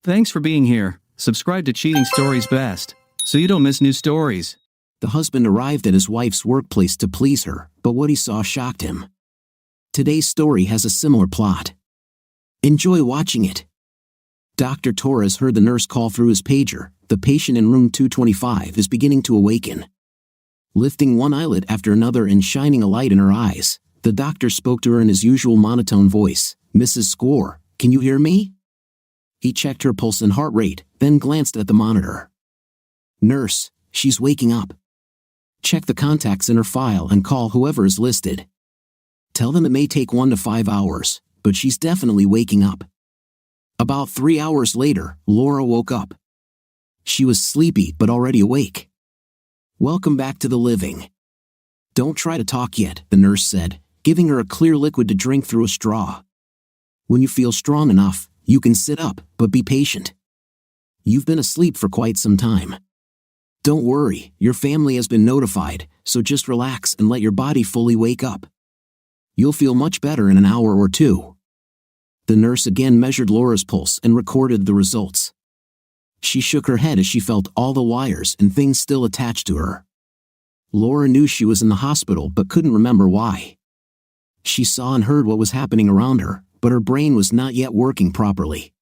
Thanks for being here. Subscribe to Cheating Stories Best, so you don't miss new stories. The husband arrived at his wife's workplace to please her, but what he saw shocked him. Today's story has a similar plot. Enjoy watching it. Dr. Torres heard the nurse call through his pager. The patient in room 225 is beginning to awaken. Lifting one eyelid after another and shining a light in her eyes, the doctor spoke to her in his usual monotone voice. "Mrs. Square, can you hear me?" He checked her pulse and heart rate, then glanced at the monitor. "Nurse, she's waking up. Check the contacts in her file and call whoever is listed. Tell them it may take 1 to 5 hours, but she's definitely waking up." About 3 hours later, Laura woke up. She was sleepy but already awake. "Welcome back to the living. Don't try to talk yet," the nurse said, giving her a clear liquid to drink through a straw. "When you feel strong enough, you can sit up, but be patient. You've been asleep for quite some time. Don't worry, your family has been notified, so just relax and let your body fully wake up. You'll feel much better in an hour or two." The nurse again measured Laura's pulse and recorded the results. She shook her head as she felt all the wires and things still attached to her. Laura knew she was in the hospital but couldn't remember why. She saw and heard what was happening around her, but her brain was not yet working properly.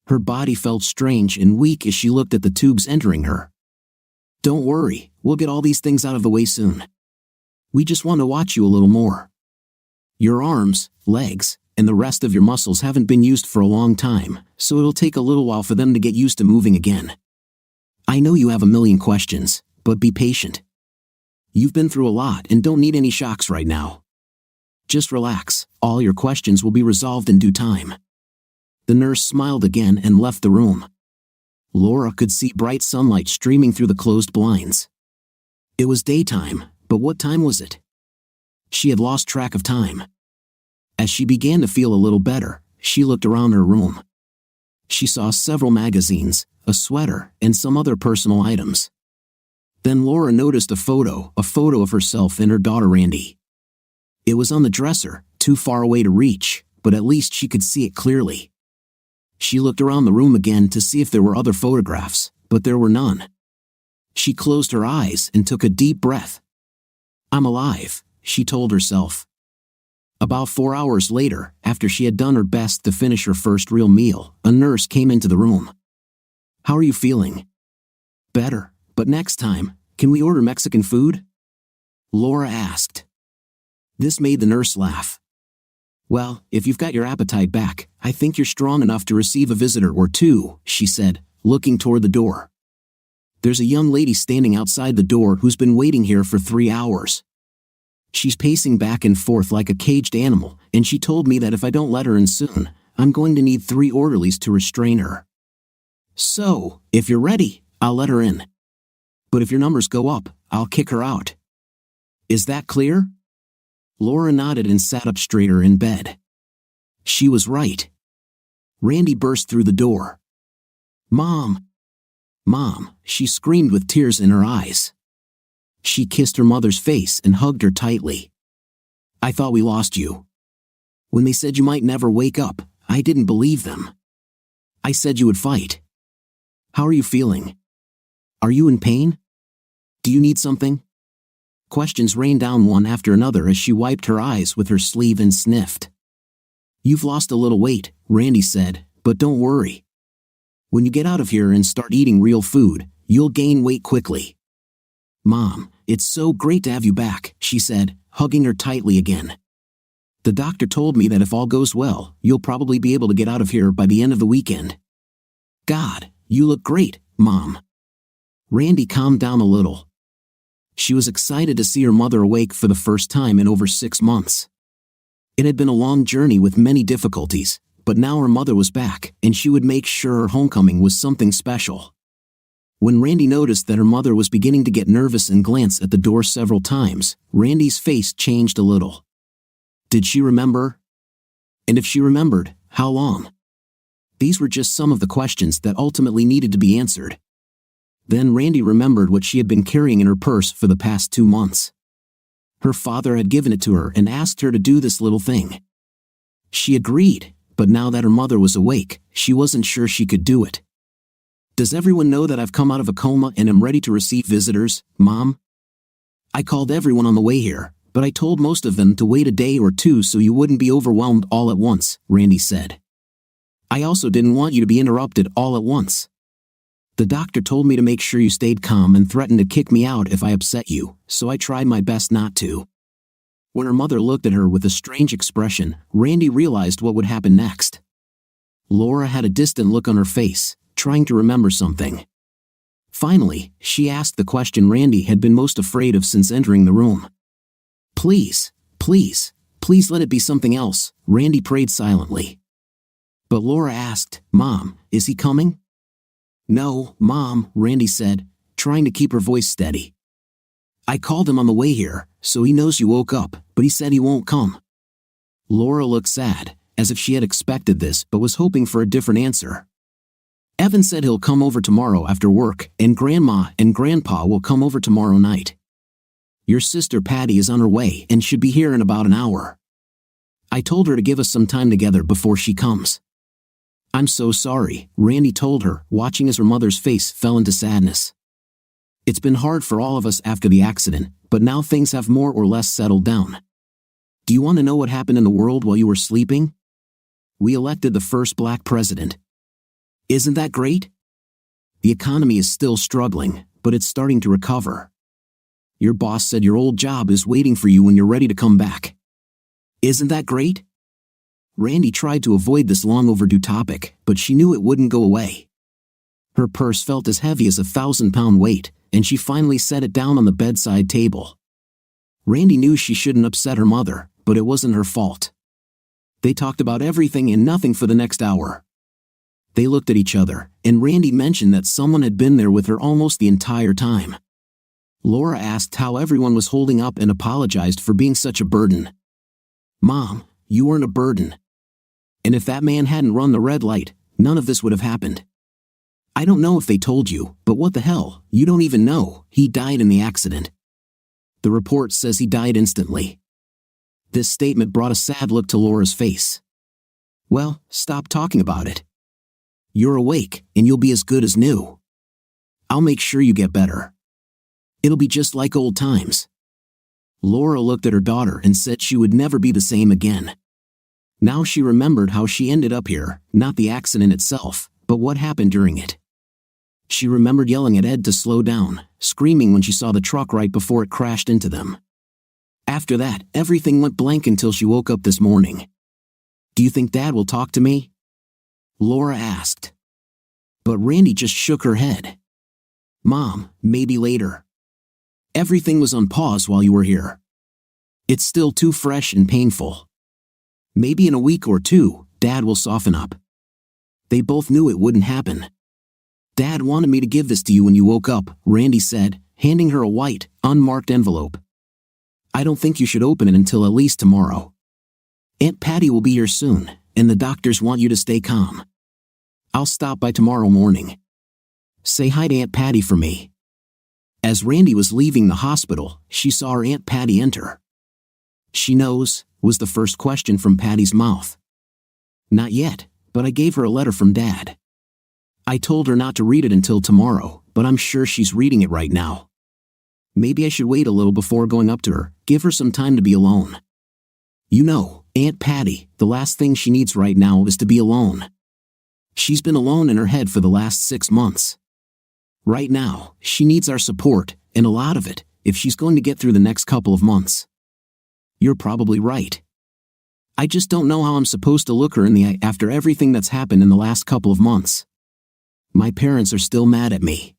Her body felt strange and weak as she looked at the tubes entering her. "Don't worry, we'll get all these things out of the way soon. We just want to watch you a little more. Your arms, legs, and the rest of your muscles haven't been used for a long time, so it'll take a little while for them to get used to moving again. I know you have a million questions, but be patient. You've been through a lot and don't need any shocks right now. Just relax, all your questions will be resolved in due time." The nurse smiled again and left the room. Laura could see bright sunlight streaming through the closed blinds. It was daytime, but what time was it? She had lost track of time. As she began to feel a little better, she looked around her room. She saw several magazines, a sweater, and some other personal items. Then Laura noticed a photo of herself and her daughter Randy. It was on the dresser, too far away to reach, but at least she could see it clearly. She looked around the room again to see if there were other photographs, but there were none. She closed her eyes and took a deep breath. "I'm alive," she told herself. About 4 hours later, after she had done her best to finish her first real meal, a nurse came into the room. "How are you feeling?" "Better, but next time, can we order Mexican food?" Laura asked. This made the nurse laugh. "Well, if you've got your appetite back, I think you're strong enough to receive a visitor or two," she said, looking toward the door. "There's a young lady standing outside the door who's been waiting here for 3 hours. She's pacing back and forth like a caged animal, and she told me that if I don't let her in soon, I'm going to need 3 orderlies to restrain her. So, if you're ready, I'll let her in. But if your numbers go up, I'll kick her out. Is that clear?" Laura nodded and sat up straighter in bed. She was right. Randy burst through the door. "Mom! Mom!" she screamed with tears in her eyes. She kissed her mother's face and hugged her tightly. "I thought we lost you. When they said you might never wake up, I didn't believe them. I said you would fight. How are you feeling? Are you in pain? Do you need something?" Questions rained down one after another as she wiped her eyes with her sleeve and sniffed. "You've lost a little weight," Randy said, "but don't worry. When you get out of here and start eating real food, you'll gain weight quickly." "Mom, it's so great to have you back," she said, hugging her tightly again. "The doctor told me that if all goes well, you'll probably be able to get out of here by the end of the weekend." "God, you look great, Mom." Randy calmed down a little. She was excited to see her mother awake for the first time in over 6 months. It had been a long journey with many difficulties, but now her mother was back, and she would make sure her homecoming was something special. When Randy noticed that her mother was beginning to get nervous and glance at the door several times, Randy's face changed a little. Did she remember? And if she remembered, how long? These were just some of the questions that ultimately needed to be answered. Then Randy remembered what she had been carrying in her purse for the past 2 months. Her father had given it to her and asked her to do this little thing. She agreed, but now that her mother was awake, she wasn't sure she could do it. "Does everyone know that I've come out of a coma and am ready to receive visitors, Mom? I called everyone on the way here, but I told most of them to wait a day or two so you wouldn't be overwhelmed all at once," Randy said. "I also didn't want you to be interrupted all at once. The doctor told me to make sure you stayed calm and threatened to kick me out if I upset you, so I tried my best not to." When her mother looked at her with a strange expression, Randy realized what would happen next. Laura had a distant look on her face, trying to remember something. Finally, she asked the question Randy had been most afraid of since entering the room. "Please, please, please let it be something else," Randy prayed silently. But Laura asked, "Mom, is he coming?" "No, Mom," Randy said, trying to keep her voice steady. "I called him on the way here, so he knows you woke up, but he said he won't come." Laura looked sad, as if she had expected this but was hoping for a different answer. "Evan said he'll come over tomorrow after work, and Grandma and Grandpa will come over tomorrow night. Your sister Patty is on her way and should be here in about an hour. I told her to give us some time together before she comes." "I'm so sorry," Randy told her, watching as her mother's face fell into sadness. "It's been hard for all of us after the accident, but now things have more or less settled down. Do you want to know what happened in the world while you were sleeping? We elected the first black president. Isn't that great? The economy is still struggling, but it's starting to recover. Your boss said your old job is waiting for you when you're ready to come back. Isn't that great?" Randy tried to avoid this long overdue topic, but she knew it wouldn't go away. Her purse felt as heavy as a 1,000-pound weight, and she finally set it down on the bedside table. Randy knew she shouldn't upset her mother, but it wasn't her fault. They talked about everything and nothing for the next hour. They looked at each other, and Randy mentioned that someone had been there with her almost the entire time. Laura asked how everyone was holding up and apologized for being such a burden. "Mom, you weren't a burden. And if that man hadn't run the red light, none of this would have happened. I don't know if they told you, but what the hell, you don't even know, he died in the accident. The report says he died instantly." This statement brought a sad look to Laura's face. "Well, stop talking about it. You're awake, and you'll be as good as new. I'll make sure you get better. It'll be just like old times." Laura looked at her daughter and said she would never be the same again. Now she remembered how she ended up here, not the accident itself, but what happened during it. She remembered yelling at Ed to slow down, screaming when she saw the truck right before it crashed into them. After that, everything went blank until she woke up this morning. "Do you think Dad will talk to me?" Laura asked. But Randy just shook her head. "Mom, maybe later. Everything was on pause while you were here. It's still too fresh and painful. Maybe in a week or two, Dad will soften up." They both knew it wouldn't happen. "Dad wanted me to give this to you when you woke up," Randy said, handing her a white, unmarked envelope. "I don't think you should open it until at least tomorrow. Aunt Patty will be here soon, and the doctors want you to stay calm. I'll stop by tomorrow morning. Say hi to Aunt Patty for me." As Randy was leaving the hospital, she saw her Aunt Patty enter. "She knows," was the first question from Patty's mouth. "Not yet, but I gave her a letter from Dad. I told her not to read it until tomorrow, but I'm sure she's reading it right now. Maybe I should wait a little before going up to her, give her some time to be alone. You know, Aunt Patty, the last thing she needs right now is to be alone. She's been alone in her head for the last 6 months. Right now, she needs our support, and a lot of it, if she's going to get through the next couple of months." "You're probably right. I just don't know how I'm supposed to look her in the eye after everything that's happened in the last couple of months. My parents are still mad at me.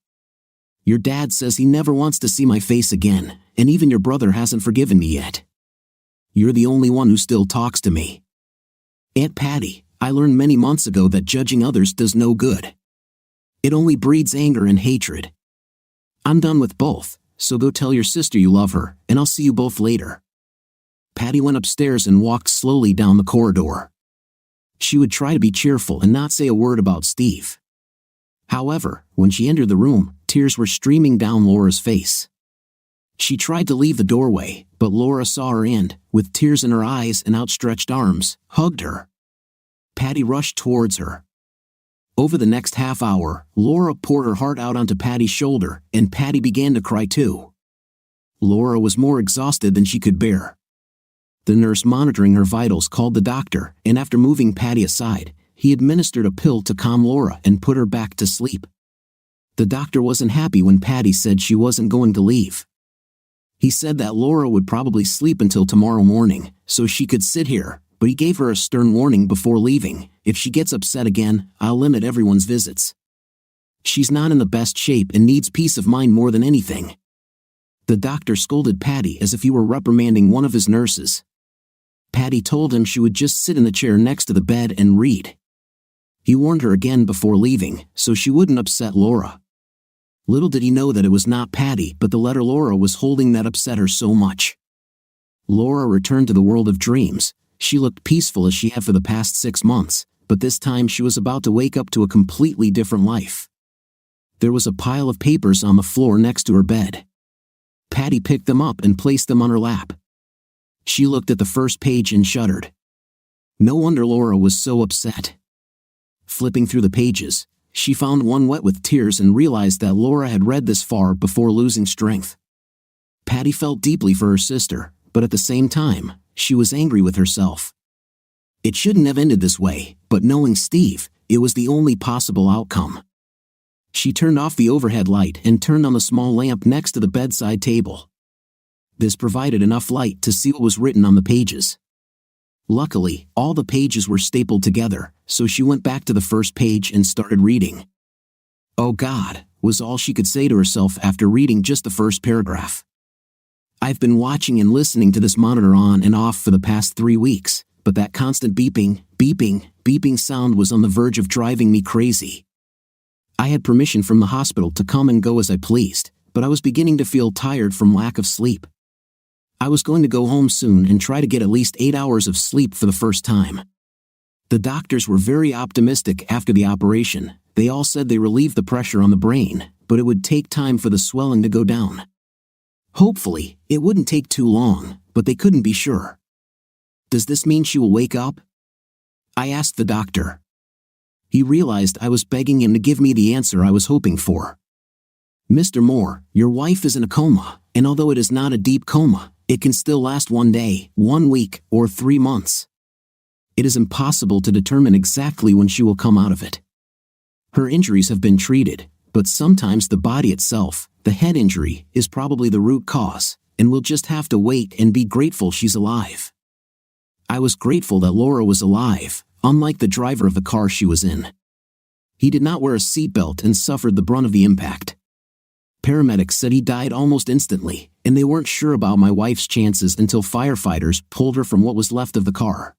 Your dad says he never wants to see my face again, and even your brother hasn't forgiven me yet. You're the only one who still talks to me. Aunt Patty, I learned many months ago that judging others does no good. It only breeds anger and hatred. I'm done with both, so go tell your sister you love her, and I'll see you both later." Patty went upstairs and walked slowly down the corridor. She would try to be cheerful and not say a word about Steve. However, when she entered the room, tears were streaming down Laura's face. She tried to leave the doorway, but Laura saw her and, with tears in her eyes and outstretched arms, hugged her. Patty rushed towards her. Over the next half hour, Laura poured her heart out onto Patty's shoulder, and Patty began to cry too. Laura was more exhausted than she could bear. The nurse monitoring her vitals called the doctor, and after moving Patty aside, he administered a pill to calm Laura and put her back to sleep. The doctor wasn't happy when Patty said she wasn't going to leave. He said that Laura would probably sleep until tomorrow morning, so she could sit here, but he gave her a stern warning before leaving: if she gets upset again, I'll limit everyone's visits. She's not in the best shape and needs peace of mind more than anything. The doctor scolded Patty as if he were reprimanding one of his nurses. Patty told him she would just sit in the chair next to the bed and read. He warned her again before leaving, so she wouldn't upset Laura. Little did he know that it was not Patty but the letter Laura was holding that upset her so much. Laura returned to the world of dreams. She looked peaceful as she had for the past 6 months, but this time she was about to wake up to a completely different life. There was a pile of papers on the floor next to her bed. Patty picked them up and placed them on her lap. She looked at the first page and shuddered. No wonder Laura was so upset. Flipping through the pages, she found one wet with tears and realized that Laura had read this far before losing strength. Patty felt deeply for her sister, but at the same time, she was angry with herself. It shouldn't have ended this way, but knowing Steve, it was the only possible outcome. She turned off the overhead light and turned on the small lamp next to the bedside table. This provided enough light to see what was written on the pages. Luckily, all the pages were stapled together, so she went back to the first page and started reading. "Oh God," was all she could say to herself after reading just the first paragraph. "I've been watching and listening to this monitor on and off for the past 3 weeks, but that constant beeping, beeping, beeping sound was on the verge of driving me crazy. I had permission from the hospital to come and go as I pleased, but I was beginning to feel tired from lack of sleep. I was going to go home soon and try to get at least 8 hours of sleep for the first time. The doctors were very optimistic after the operation. They all said they relieved the pressure on the brain, but it would take time for the swelling to go down. Hopefully, it wouldn't take too long, but they couldn't be sure. Does this mean she will wake up?" I asked the doctor. He realized I was begging him to give me the answer I was hoping for. "Mr. Moore, your wife is in a coma, and although it is not a deep coma, it can still last 1 day, 1 week, or 3 months. It is impossible to determine exactly when she will come out of it. Her injuries have been treated, but sometimes the body itself, the head injury, is probably the root cause, and we'll just have to wait and be grateful she's alive." I was grateful that Laura was alive, unlike the driver of the car she was in. He did not wear a seatbelt and suffered the brunt of the impact. Paramedics said he died almost instantly, and they weren't sure about my wife's chances until firefighters pulled her from what was left of the car.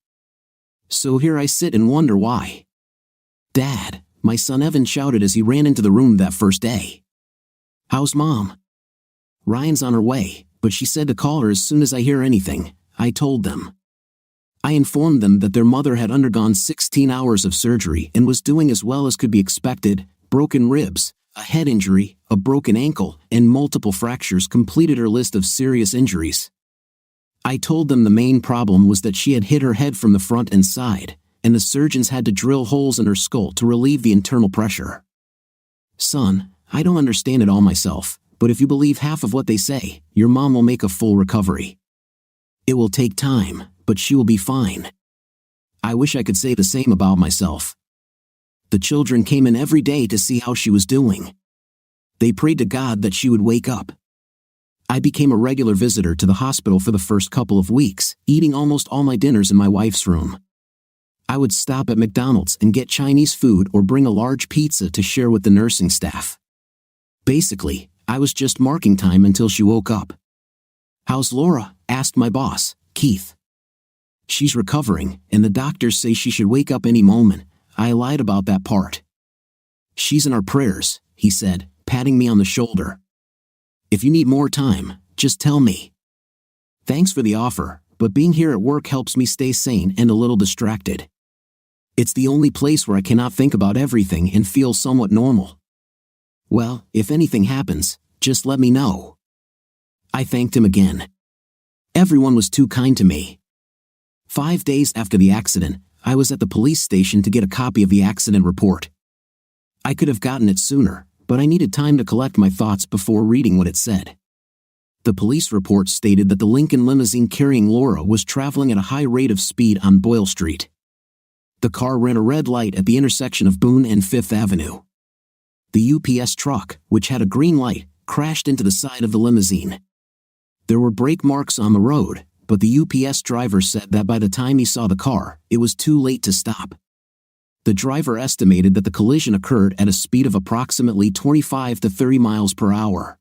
So here I sit and wonder why. "Dad," my son Evan shouted as he ran into the room that first day. "How's Mom?" "Ryan's on her way, but she said to call her as soon as I hear anything," I told them. I informed them that their mother had undergone 16 hours of surgery and was doing as well as could be expected. Broken ribs, a head injury, a broken ankle, and multiple fractures completed her list of serious injuries. I told them the main problem was that she had hit her head from the front and side, and the surgeons had to drill holes in her skull to relieve the internal pressure. "Son, I don't understand it all myself, but if you believe half of what they say, your mom will make a full recovery. It will take time, but she will be fine." I wish I could say the same about myself. The children came in every day to see how she was doing. They prayed to God that she would wake up. I became a regular visitor to the hospital for the first couple of weeks, eating almost all my dinners in my wife's room. I would stop at McDonald's and get Chinese food or bring a large pizza to share with the nursing staff. Basically, I was just marking time until she woke up. "How's Laura?" asked my boss, Keith. "She's recovering, and the doctors say she should wake up any moment." I lied about that part. "She's in our prayers," he said, patting me on the shoulder. "If you need more time, just tell me." Thanks for the offer, but being here at work helps me stay sane and a little distracted. It's the only place where I cannot think about everything and feel somewhat normal. "Well, if anything happens, just let me know." I thanked him again. Everyone was too kind to me. 5 days after the accident, I was at the police station to get a copy of the accident report. I could have gotten it sooner, but I needed time to collect my thoughts before reading what it said. The police report stated that the Lincoln limousine carrying Laura was traveling at a high rate of speed on Boyle Street. The car ran a red light at the intersection of Boone and Fifth Avenue. The UPS truck, which had a green light, crashed into the side of the limousine. There were brake marks on the road, but the UPS driver said that by the time he saw the car, it was too late to stop. The driver estimated that the collision occurred at a speed of approximately 25 to 30 miles per hour.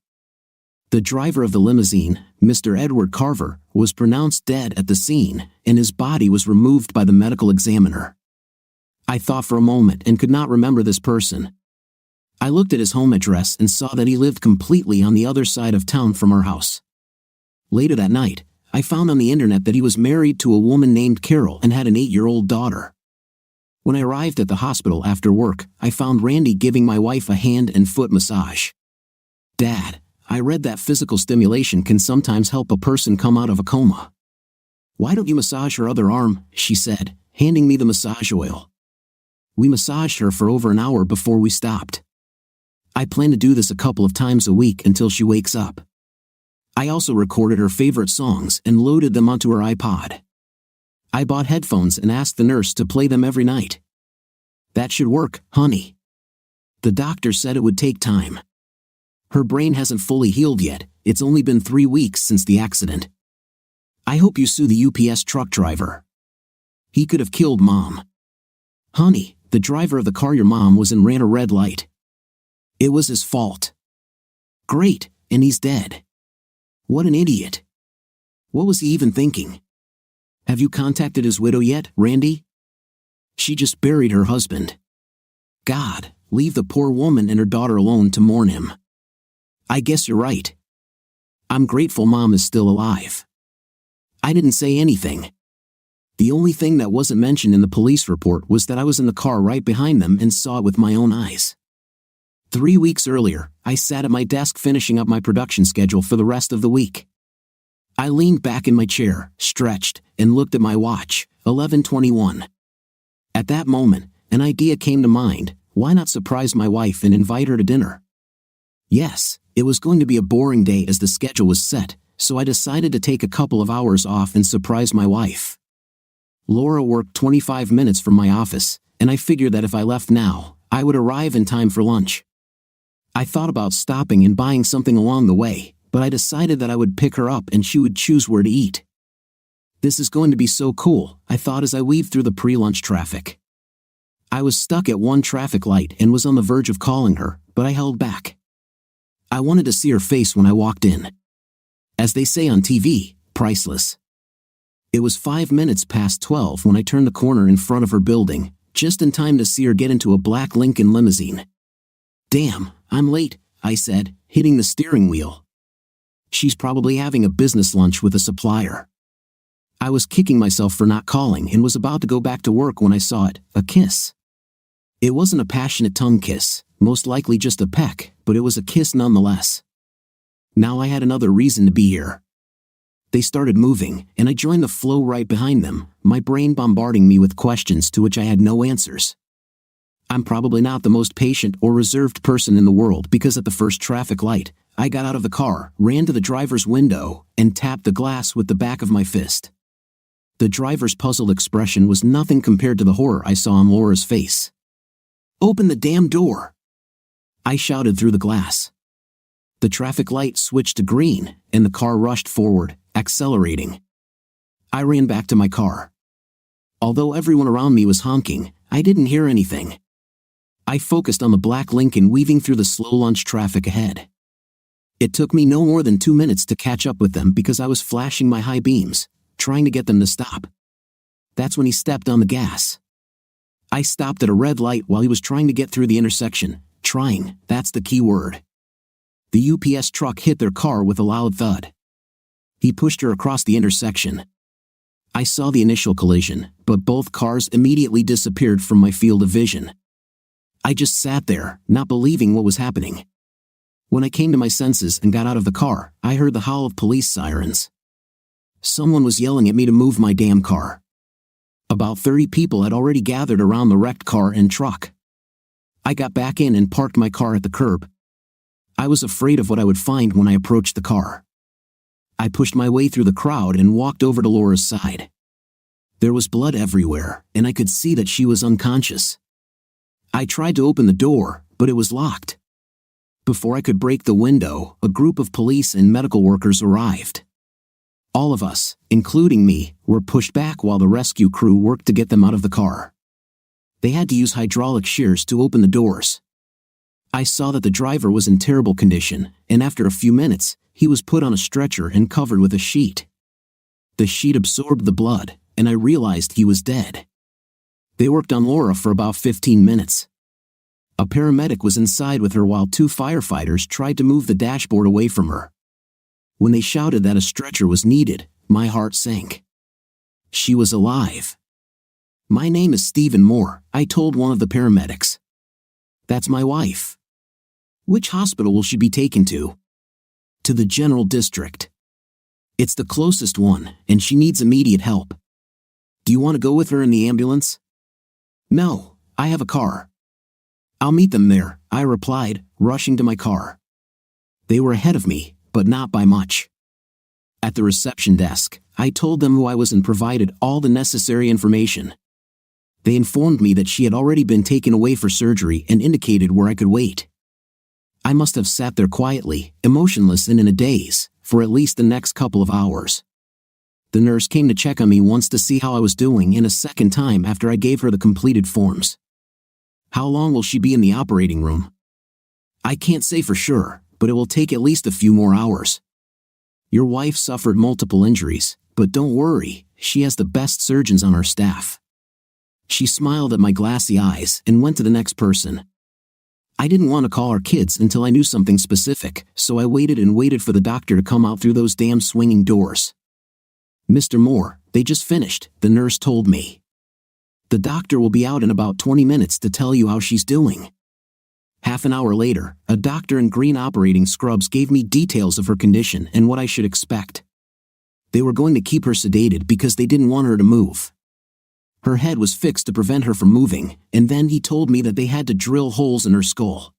The driver of the limousine, Mr. Edward Carver, was pronounced dead at the scene, and his body was removed by the medical examiner. I thought for a moment and could not remember this person. I looked at his home address and saw that he lived completely on the other side of town from our house. Later that night, I found on the internet that he was married to a woman named Carol and had an 8-year-old daughter. When I arrived at the hospital after work, I found Randy giving my wife a hand and foot massage. "Dad, I read that physical stimulation can sometimes help a person come out of a coma. Why don't you massage her other arm?" she said, handing me the massage oil. We massaged her for over an hour before we stopped. I plan to do this a couple of times a week until she wakes up. I also recorded her favorite songs and loaded them onto her iPod. I bought headphones and asked the nurse to play them every night. "That should work, honey." The doctor said it would take time. Her brain hasn't fully healed yet, it's only been 3 weeks since the accident. I hope you sue the UPS truck driver. He could have killed Mom. "Honey, the driver of the car your mom was in ran a red light. It was his fault." "Great, and he's dead. What an idiot. What was he even thinking? Have you contacted his widow yet, Randy? She just buried her husband. God, leave the poor woman and her daughter alone to mourn him." "I guess you're right. I'm grateful Mom is still alive." I didn't say anything. The only thing that wasn't mentioned in the police report was that I was in the car right behind them and saw it with my own eyes. 3 weeks earlier, I sat at my desk finishing up my production schedule for the rest of the week. I leaned back in my chair, stretched, and looked at my watch, 11:21. At that moment, an idea came to mind: why not surprise my wife and invite her to dinner? Yes, it was going to be a boring day as the schedule was set, so I decided to take a couple of hours off and surprise my wife. Laura worked 25 minutes from my office, and I figured that if I left now, I would arrive in time for lunch. I thought about stopping and buying something along the way, but I decided that I would pick her up and she would choose where to eat. This is going to be so cool, I thought as I weaved through the pre-lunch traffic. I was stuck at one traffic light and was on the verge of calling her, but I held back. I wanted to see her face when I walked in. As they say on TV, priceless. It was 5 minutes past 12 when I turned the corner in front of her building, just in time to see her get into a black Lincoln limousine. "Damn, I'm late," I said, hitting the steering wheel. She's probably having a business lunch with a supplier. I was kicking myself for not calling and was about to go back to work when I saw it, a kiss. It wasn't a passionate tongue kiss, most likely just a peck, but it was a kiss nonetheless. Now I had another reason to be here. They started moving, and I joined the flow right behind them, my brain bombarding me with questions to which I had no answers. I'm probably not the most patient or reserved person in the world because at the first traffic light, I got out of the car, ran to the driver's window, and tapped the glass with the back of my fist. The driver's puzzled expression was nothing compared to the horror I saw on Laura's face. "Open the damn door!" I shouted through the glass. The traffic light switched to green, and the car rushed forward, accelerating. I ran back to my car. Although everyone around me was honking, I didn't hear anything. I focused on the black Lincoln weaving through the slow lunch traffic ahead. It took me no more than 2 minutes to catch up with them because I was flashing my high beams, trying to get them to stop. That's when he stepped on the gas. I stopped at a red light while he was trying to get through the intersection. Trying, that's the key word. The UPS truck hit their car with a loud thud. He pushed her across the intersection. I saw the initial collision, but both cars immediately disappeared from my field of vision. I just sat there, not believing what was happening. When I came to my senses and got out of the car, I heard the howl of police sirens. Someone was yelling at me to move my damn car. About 30 people had already gathered around the wrecked car and truck. I got back in and parked my car at the curb. I was afraid of what I would find when I approached the car. I pushed my way through the crowd and walked over to Laura's side. There was blood everywhere, and I could see that she was unconscious. I tried to open the door, but it was locked. Before I could break the window, a group of police and medical workers arrived. All of us, including me, were pushed back while the rescue crew worked to get them out of the car. They had to use hydraulic shears to open the doors. I saw that the driver was in terrible condition, and after a few minutes, he was put on a stretcher and covered with a sheet. The sheet absorbed the blood, and I realized he was dead. They worked on Laura for about 15 minutes. A paramedic was inside with her while 2 firefighters tried to move the dashboard away from her. When they shouted that a stretcher was needed, my heart sank. She was alive. "My name is Stephen Moore," I told one of the paramedics. "That's my wife." "Which hospital will she be taken to?" "To the general district. It's the closest one, and she needs immediate help." "Do you want to go with her in the ambulance?" "No, I have a car." "I'll meet them there," I replied, rushing to my car. They were ahead of me, but not by much. At the reception desk, I told them who I was and provided all the necessary information. They informed me that she had already been taken away for surgery and indicated where I could wait. I must have sat there quietly, emotionless and in a daze, for at least the next couple of hours. The nurse came to check on me once to see how I was doing and a second time after I gave her the completed forms. "How long will she be in the operating room?" "I can't say for sure, but it will take at least a few more hours. Your wife suffered multiple injuries, but don't worry, she has the best surgeons on her staff." She smiled at my glassy eyes and went to the next person. I didn't want to call our kids until I knew something specific, so I waited and waited for the doctor to come out through those damn swinging doors. "Mr. Moore, they just finished," the nurse told me. "The doctor will be out in about 20 minutes to tell you how she's doing." Half an hour later, a doctor in green operating scrubs gave me details of her condition and what I should expect. They were going to keep her sedated because they didn't want her to move. Her head was fixed to prevent her from moving, and then he told me that they had to drill holes in her skull.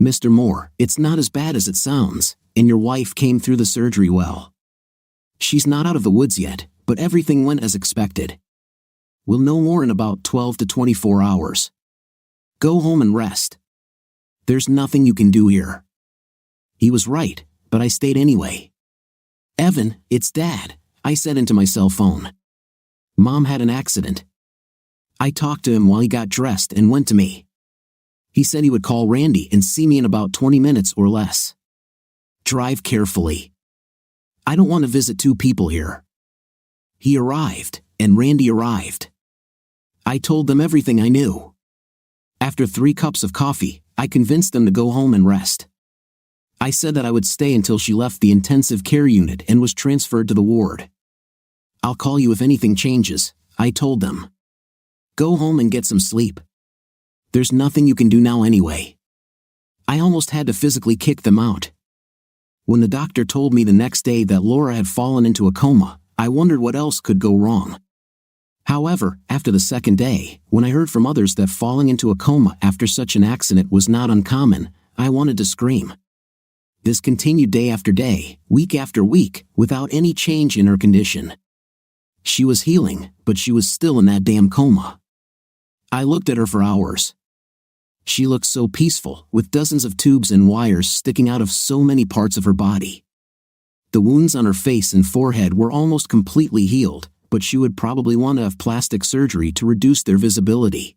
"Mr. Moore, it's not as bad as it sounds, and your wife came through the surgery well. She's not out of the woods yet, but everything went as expected. We'll know more in about 12 to 24 hours. Go home and rest. There's nothing you can do here." He was right, but I stayed anyway. "Evan, it's Dad," I said into my cell phone. "Mom had an accident." I talked to him while he got dressed and went to me. He said he would call Randy and see me in about 20 minutes or less. "Drive carefully. I don't want to visit 2 people here." He arrived, and Randy arrived. I told them everything I knew. After 3 cups of coffee, I convinced them to go home and rest. I said that I would stay until she left the intensive care unit and was transferred to the ward. "I'll call you if anything changes," I told them. "Go home and get some sleep. There's nothing you can do now anyway." I almost had to physically kick them out. When the doctor told me the next day that Laura had fallen into a coma, I wondered what else could go wrong. However, after the second day, when I heard from others that falling into a coma after such an accident was not uncommon, I wanted to scream. This continued day after day, week after week, without any change in her condition. She was healing, but she was still in that damn coma. I looked at her for hours. She looked so peaceful, with dozens of tubes and wires sticking out of so many parts of her body. The wounds on her face and forehead were almost completely healed, but she would probably want to have plastic surgery to reduce their visibility.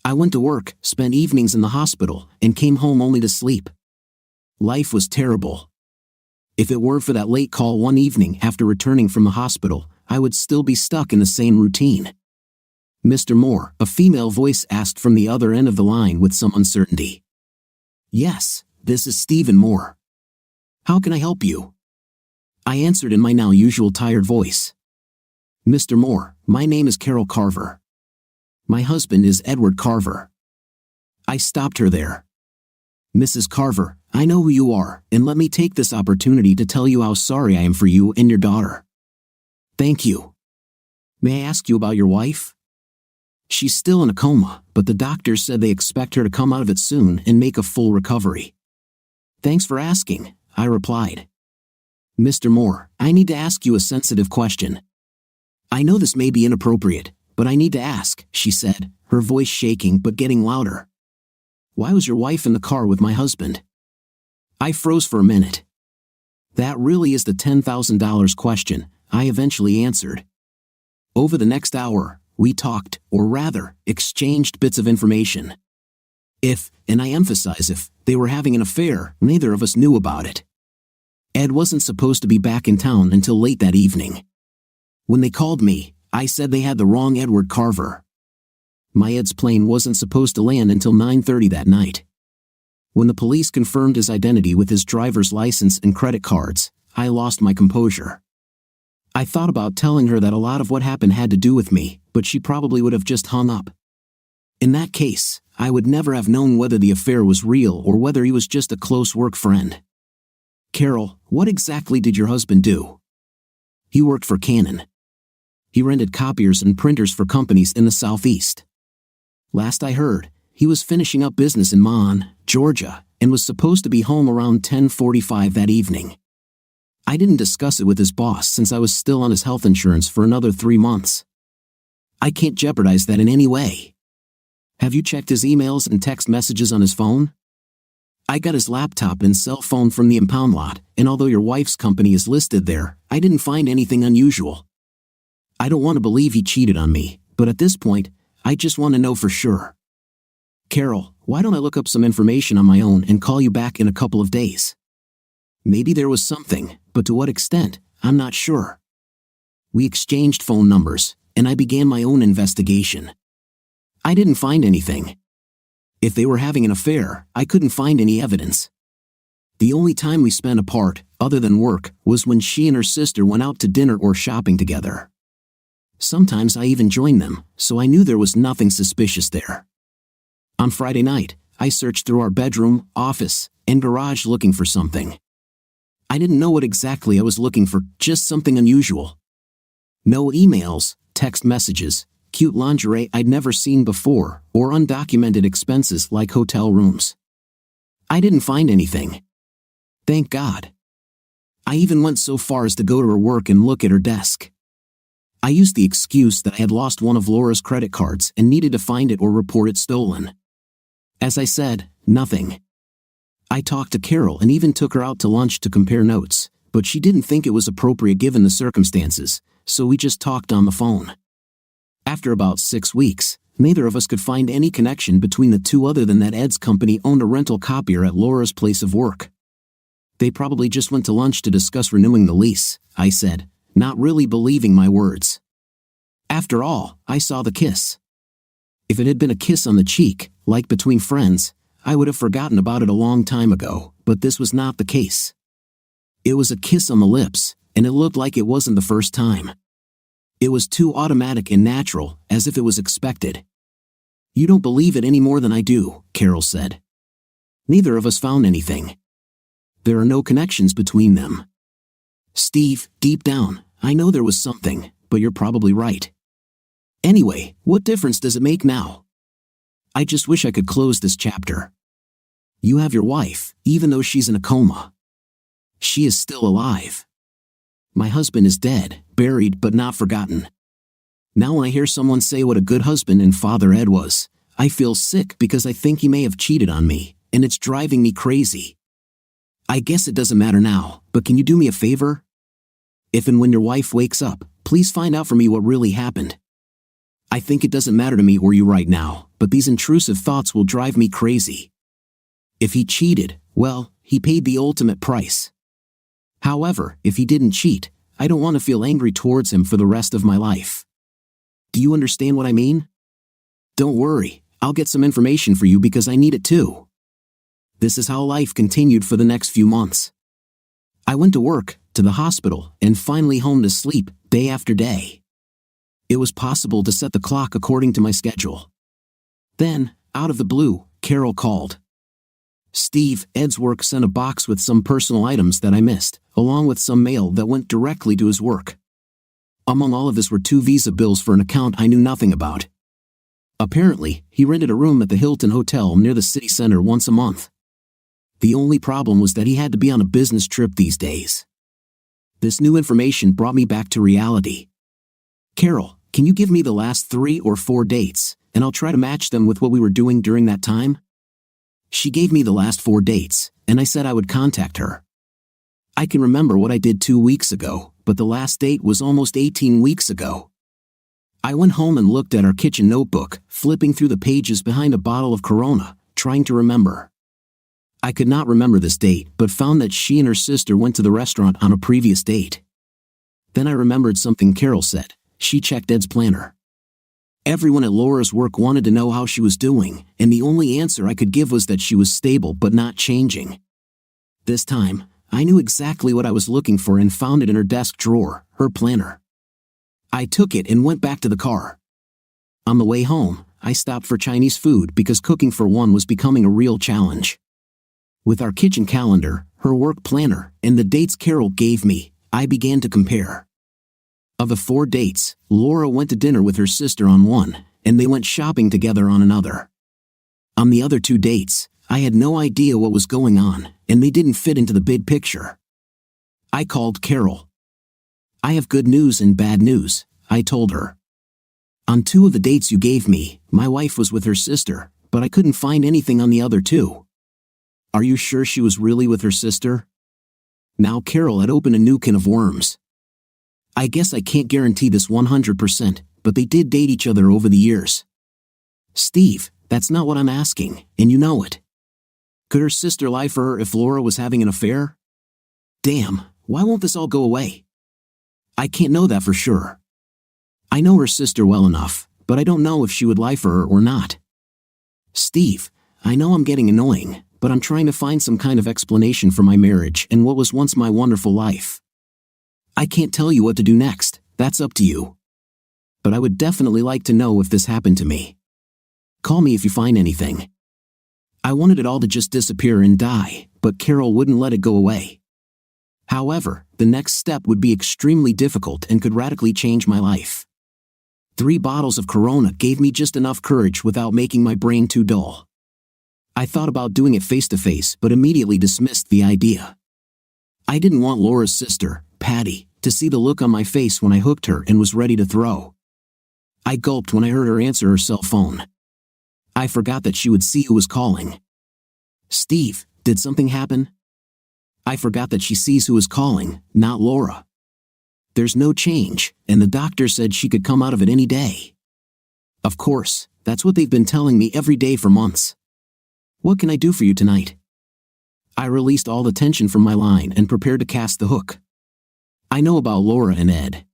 I went to work, spent evenings in the hospital, and came home only to sleep. Life was terrible. If it were for that late call one evening after returning from the hospital, I would still be stuck in the same routine. "Mr. Moore," a female voice asked from the other end of the line with some uncertainty. "Yes, this is Stephen Moore. How can I help you?" I answered in my now usual tired voice. "Mr. Moore, my name is Carol Carver. My husband is Edward Carver." I stopped her there. "Mrs. Carver, I know who you are, and let me take this opportunity to tell you how sorry I am for you and your daughter." "Thank you." May I ask you about your wife? She's still in a coma, but the doctors said they expect her to come out of it soon and make a full recovery. Thanks for asking, I replied. Mr. Moore, I need to ask you a sensitive question. I know this may be inappropriate, but I need to ask, she said, her voice shaking but getting louder. Why was your wife in the car with my husband? I froze for a minute. That really is the $10,000 question, I eventually answered. Over the next hour, we talked, or rather, exchanged bits of information. If, and I emphasize if, they were having an affair, neither of us knew about it. Ed wasn't supposed to be back in town until late that evening. When they called me, I said they had the wrong Edward Carver. My Ed's plane wasn't supposed to land until 9:30 that night. When the police confirmed his identity with his driver's license and credit cards, I lost my composure. I thought about telling her that a lot of what happened had to do with me, but she probably would have just hung up. In that case, I would never have known whether the affair was real or whether he was just a close work friend. Carol, what exactly did your husband do? He worked for Canon. He rented copiers and printers for companies in the Southeast. Last I heard, he was finishing up business in Mon, Georgia, and was supposed to be home around 10:45 that evening. I didn't discuss it with his boss since I was still on his health insurance for another 3 months. I can't jeopardize that in any way. Have you checked his emails and text messages on his phone? I got his laptop and cell phone from the impound lot, and although your wife's company is listed there, I didn't find anything unusual. I don't want to believe he cheated on me, but at this point, I just want to know for sure. Carol, why don't I look up some information on my own and call you back in a couple of days? Maybe there was something, but to what extent, I'm not sure. We exchanged phone numbers, and I began my own investigation. I didn't find anything. If they were having an affair, I couldn't find any evidence. The only time we spent apart, other than work, was when she and her sister went out to dinner or shopping together. Sometimes I even joined them, so I knew there was nothing suspicious there. On Friday night, I searched through our bedroom, office, and garage looking for something. I didn't know what exactly I was looking for, just something unusual. No emails, text messages, cute lingerie I'd never seen before, or undocumented expenses like hotel rooms. I didn't find anything. Thank God. I even went so far as to go to her work and look at her desk. I used the excuse that I had lost one of Laura's credit cards and needed to find it or report it stolen. As I said, nothing. I talked to Carol and even took her out to lunch to compare notes, but she didn't think it was appropriate given the circumstances, so we just talked on the phone. After about 6 weeks, neither of us could find any connection between the two other than that Ed's company owned a rental copier at Laura's place of work. They probably just went to lunch to discuss renewing the lease, I said, not really believing my words. After all, I saw the kiss. If it had been a kiss on the cheek, like between friends, I would have forgotten about it a long time ago, but this was not the case. It was a kiss on the lips, and it looked like it wasn't the first time. It was too automatic and natural, as if it was expected. You don't believe it any more than I do, Carol said. Neither of us found anything. There are no connections between them. Steve, deep down, I know there was something, but you're probably right. Anyway, what difference does it make now? I just wish I could close this chapter. You have your wife, even though she's in a coma. She is still alive. My husband is dead, buried but not forgotten. Now when I hear someone say what a good husband and father Ed was, I feel sick because I think he may have cheated on me, and it's driving me crazy. I guess it doesn't matter now, but can you do me a favor? If and when your wife wakes up, please find out for me what really happened. I think it doesn't matter to me or you right now, but these intrusive thoughts will drive me crazy. If he cheated, well, he paid the ultimate price. However, if he didn't cheat, I don't want to feel angry towards him for the rest of my life. Do you understand what I mean? Don't worry, I'll get some information for you because I need it too. This is how life continued for the next few months. I went to work, to the hospital, and finally home to sleep, day after day. It was possible to set the clock according to my schedule. Then, out of the blue, Carol called. Steve, Ed's work sent a box with some personal items that I missed, along with some mail that went directly to his work. Among all of this were 2 Visa bills for an account I knew nothing about. Apparently, he rented a room at the Hilton Hotel near the city center once a month. The only problem was that he had to be on a business trip these days. This new information brought me back to reality. Carol, can you give me the last 3 or 4 dates, and I'll try to match them with what we were doing during that time? She gave me the last 4 dates, and I said I would contact her. I can remember what I did 2 weeks ago, but the last date was almost 18 weeks ago. I went home and looked at our kitchen notebook, flipping through the pages behind a bottle of Corona, trying to remember. I could not remember this date, but found that she and her sister went to the restaurant on a previous date. Then I remembered something Carol said. She checked Ed's planner. Everyone at Laura's work wanted to know how she was doing, and the only answer I could give was that she was stable but not changing. This time, I knew exactly what I was looking for and found it in her desk drawer, her planner. I took it and went back to the car. On the way home, I stopped for Chinese food because cooking for one was becoming a real challenge. With our kitchen calendar, her work planner, and the dates Carol gave me, I began to compare. Of the 4 dates, Laura went to dinner with her sister on one, and they went shopping together on another. On the other 2 dates, I had no idea what was going on, and they didn't fit into the big picture. I called Carol. I have good news and bad news, I told her. On 2 of the dates you gave me, my wife was with her sister, but I couldn't find anything on the other 2. Are you sure she was really with her sister? Now Carol had opened a new can of worms. I guess I can't guarantee this 100%, but they did date each other over the years. Steve, that's not what I'm asking, and you know it. Could her sister lie for her if Laura was having an affair? Damn, why won't this all go away? I can't know that for sure. I know her sister well enough, but I don't know if she would lie for her or not. Steve, I know I'm getting annoying, but I'm trying to find some kind of explanation for my marriage and what was once my wonderful life. I can't tell you what to do next, that's up to you. But I would definitely like to know if this happened to me. Call me if you find anything. I wanted it all to just disappear and die, but Carol wouldn't let it go away. However, the next step would be extremely difficult and could radically change my life. 3 bottles of Corona gave me just enough courage without making my brain too dull. I thought about doing it face to face but immediately dismissed the idea. I didn't want Laura's sister, Patty, to see the look on my face when I hooked her and was ready to throw. I gulped when I heard her answer her cell phone. I forgot that she would see who was calling. Steve, did something happen? I forgot that she sees who is calling, not Laura. There's no change, and the doctor said she could come out of it any day. Of course, that's what they've been telling me every day for months. What can I do for you tonight? I released all the tension from my line and prepared to cast the hook. I know about Laura and Ed.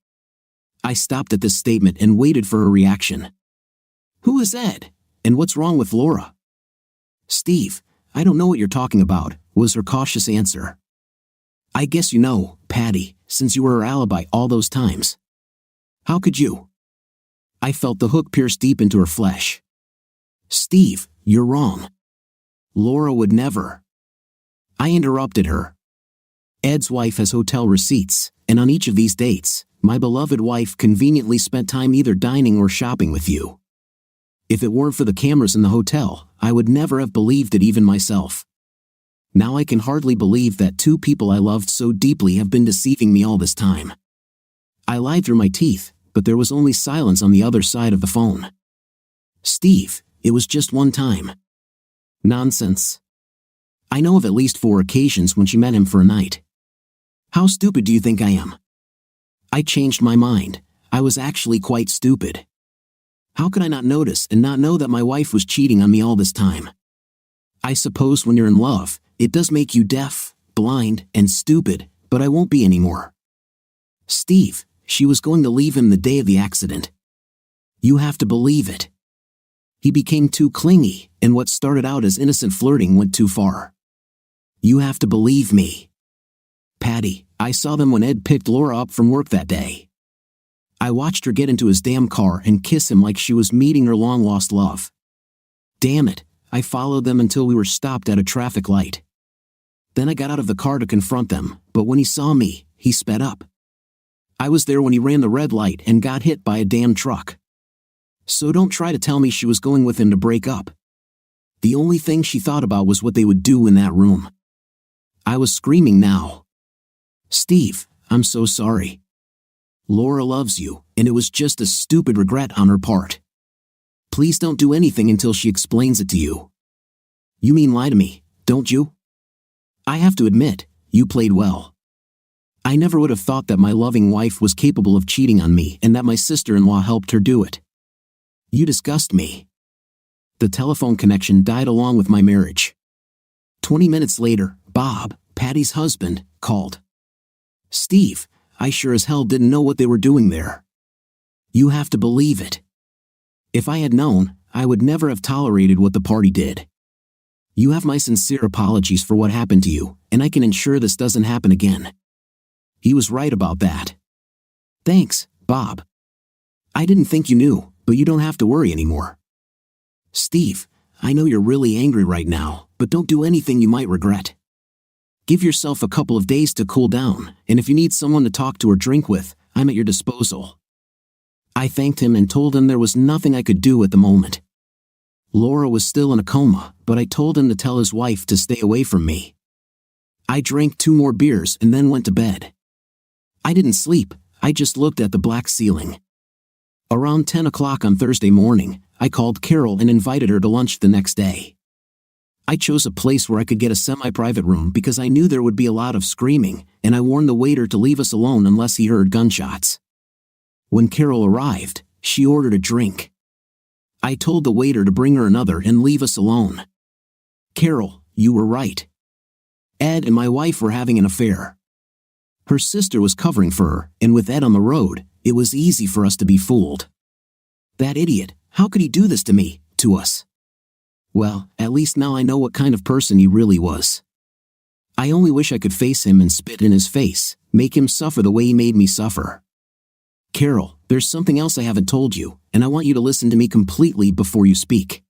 I stopped at this statement and waited for her reaction. Who is Ed? And what's wrong with Laura? Steve, I don't know what you're talking about, was her cautious answer. I guess you know, Patty, since you were her alibi all those times. How could you? I felt the hook pierce deep into her flesh. Steve, you're wrong. Laura would never. I interrupted her. Ed's wife has hotel receipts, and on each of these dates, my beloved wife conveniently spent time either dining or shopping with you. If it weren't for the cameras in the hotel, I would never have believed it even myself. Now I can hardly believe that 2 people I loved so deeply have been deceiving me all this time. I lied through my teeth, but there was only silence on the other side of the phone. Steve, it was just one time. Nonsense. I know of at least 4 occasions when she met him for a night. How stupid do you think I am? I changed my mind. I was actually quite stupid. How could I not notice and not know that my wife was cheating on me all this time? I suppose when you're in love, it does make you deaf, blind, and stupid, but I won't be anymore. Steve, she was going to leave him the day of the accident. You have to believe it. He became too clingy, and what started out as innocent flirting went too far. You have to believe me. Patty, I saw them when Ed picked Laura up from work that day. I watched her get into his damn car and kiss him like she was meeting her long-lost love. Damn it, I followed them until we were stopped at a traffic light. Then I got out of the car to confront them, but when he saw me, he sped up. I was there when he ran the red light and got hit by a damn truck. So don't try to tell me she was going with him to break up. The only thing she thought about was what they would do in that room. I was screaming now. Steve, I'm so sorry. Laura loves you, and it was just a stupid regret on her part. Please don't do anything until she explains it to you. You mean lie to me, don't you? I have to admit, you played well. I never would have thought that my loving wife was capable of cheating on me and that my sister-in-law helped her do it. You disgust me. The telephone connection died along with my marriage. 20 minutes later, Bob, Patty's husband, called. Steve, I sure as hell didn't know what they were doing there. You have to believe it. If I had known, I would never have tolerated what the party did. You have my sincere apologies for what happened to you, and I can ensure this doesn't happen again. He was right about that. Thanks, Bob. I didn't think you knew, but you don't have to worry anymore. Steve, I know you're really angry right now, but don't do anything you might regret. Give yourself a couple of days to cool down, and if you need someone to talk to or drink with, I'm at your disposal. I thanked him and told him there was nothing I could do at the moment. Laura was still in a coma, but I told him to tell his wife to stay away from me. I drank 2 more beers and then went to bed. I didn't sleep, I just looked at the black ceiling. Around 10 o'clock on Thursday morning, I called Carol and invited her to lunch the next day. I chose a place where I could get a semi-private room because I knew there would be a lot of screaming, and I warned the waiter to leave us alone unless he heard gunshots. When Carol arrived, she ordered a drink. I told the waiter to bring her another and leave us alone. Carol, you were right. Ed and my wife were having an affair. Her sister was covering for her, and with Ed on the road, it was easy for us to be fooled. That idiot, how could he do this to me, to us? Well, at least now I know what kind of person he really was. I only wish I could face him and spit in his face, make him suffer the way he made me suffer. Carol, there's something else I haven't told you, and I want you to listen to me completely before you speak.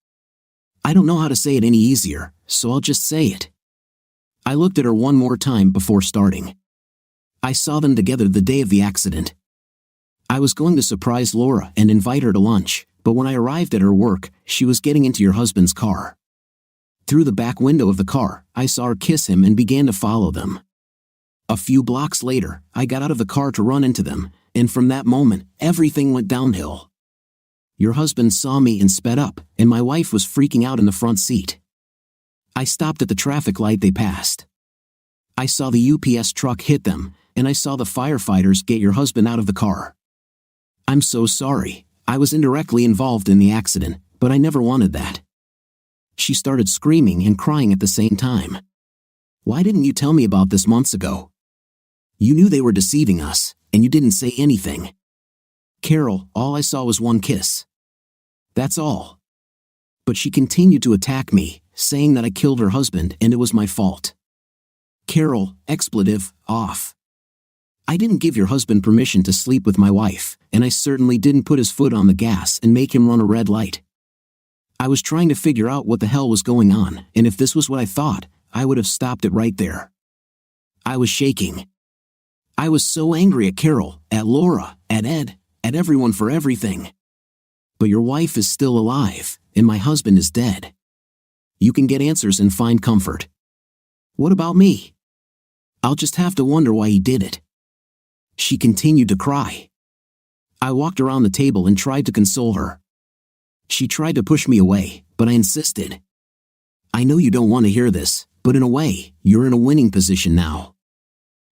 I don't know how to say it any easier, so I'll just say it. I looked at her one more time before starting. I saw them together the day of the accident. I was going to surprise Laura and invite her to lunch, but when I arrived at her work, she was getting into your husband's car. Through the back window of the car, I saw her kiss him and began to follow them. A few blocks later, I got out of the car to run into them, and from that moment, everything went downhill. Your husband saw me and sped up, and my wife was freaking out in the front seat. I stopped at the traffic light they passed. I saw the UPS truck hit them, and I saw the firefighters get your husband out of the car. I'm so sorry, I was indirectly involved in the accident, but I never wanted that. She started screaming and crying at the same time. Why didn't you tell me about this months ago? You knew they were deceiving us, and you didn't say anything. Carol, all I saw was one kiss. That's all. But she continued to attack me, saying that I killed her husband and it was my fault. Carol, expletive, off. I didn't give your husband permission to sleep with my wife, and I certainly didn't put his foot on the gas and make him run a red light. I was trying to figure out what the hell was going on, and if this was what I thought, I would have stopped it right there. I was shaking. I was so angry at Carol, at Laura, at Ed, at everyone for everything. But your wife is still alive, and my husband is dead. You can get answers and find comfort. What about me? I'll just have to wonder why he did it. She continued to cry. I walked around the table and tried to console her. She tried to push me away, but I insisted. I know you don't want to hear this, but in a way, you're in a winning position now.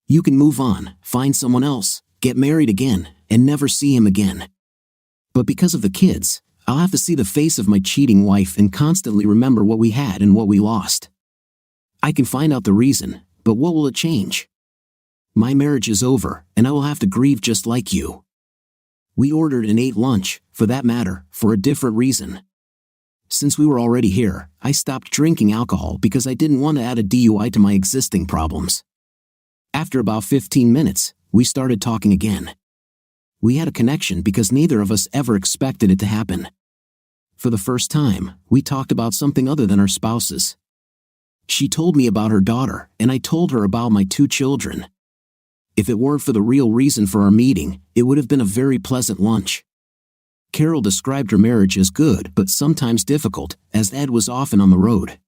You can move on, find someone else, get married again, and never see him again. But because of the kids, I'll have to see the face of my cheating wife and constantly remember what we had and what we lost. I can find out the reason, but what will it change? My marriage is over, and I will have to grieve just like you. We ordered and ate lunch, for that matter, for a different reason. Since we were already here, I stopped drinking alcohol because I didn't want to add a DUI to my existing problems. After about 15 minutes, we started talking again. We had a connection because neither of us ever expected it to happen. For the first time, we talked about something other than our spouses. She told me about her daughter, and I told her about my 2 children. If it weren't for the real reason for our meeting, it would have been a very pleasant lunch. Carol described her marriage as good but sometimes difficult, as Ed was often on the road.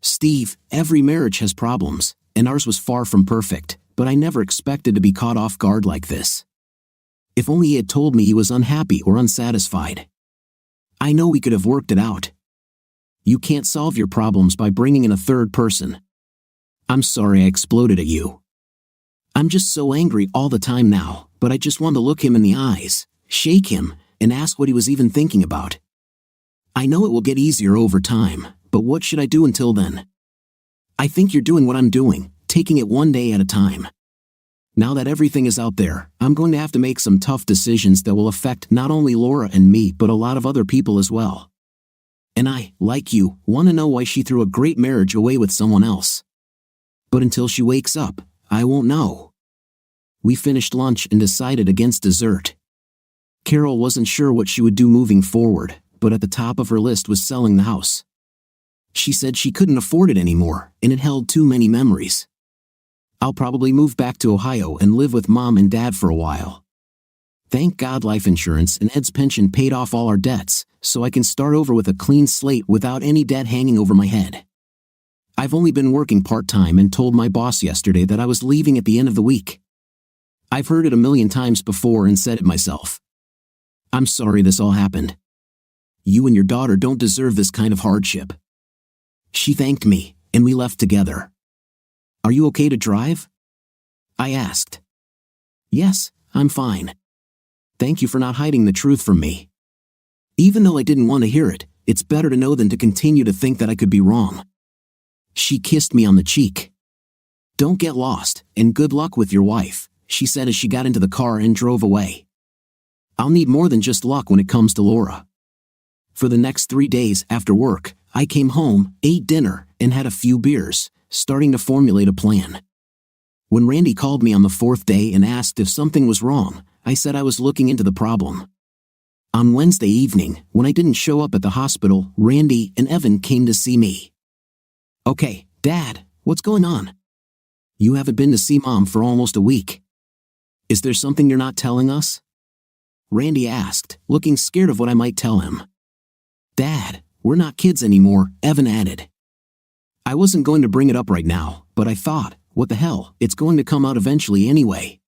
Steve, every marriage has problems, and ours was far from perfect, but I never expected to be caught off guard like this. If only he had told me he was unhappy or unsatisfied. I know we could have worked it out. You can't solve your problems by bringing in a third person. I'm sorry I exploded at you. I'm just so angry all the time now, but I just want to look him in the eyes, shake him, and ask what he was even thinking about. I know it will get easier over time, but what should I do until then? I think you're doing what I'm doing, taking it one day at a time. Now that everything is out there, I'm going to have to make some tough decisions that will affect not only Laura and me but a lot of other people as well. And I, like you, want to know why she threw a great marriage away with someone else. But until she wakes up, I won't know. We finished lunch and decided against dessert. Carol wasn't sure what she would do moving forward, but at the top of her list was selling the house. She said she couldn't afford it anymore, and it held too many memories. I'll probably move back to Ohio and live with Mom and Dad for a while. Thank God life insurance and Ed's pension paid off all our debts, so I can start over with a clean slate without any debt hanging over my head. I've only been working part-time and told my boss yesterday that I was leaving at the end of the week. I've heard it a million times before and said it myself. I'm sorry this all happened. You and your daughter don't deserve this kind of hardship. She thanked me, and we left together. Are you okay to drive? I asked. Yes, I'm fine. Thank you for not hiding the truth from me. Even though I didn't want to hear it, it's better to know than to continue to think that I could be wrong. She kissed me on the cheek. Don't get lost, and good luck with your wife, she said as she got into the car and drove away. I'll need more than just luck when it comes to Laura. For the next 3 days after work, I came home, ate dinner, and had a few beers, starting to formulate a plan. When Randy called me on the 4th day and asked if something was wrong, I said I was looking into the problem. On Wednesday evening, when I didn't show up at the hospital, Randy and Evan came to see me. Okay, Dad, what's going on? You haven't been to see Mom for almost a week. Is there something you're not telling us? Randy asked, looking scared of what I might tell him. Dad, we're not kids anymore, Evan added. I wasn't going to bring it up right now, but I thought, what the hell, it's going to come out eventually anyway.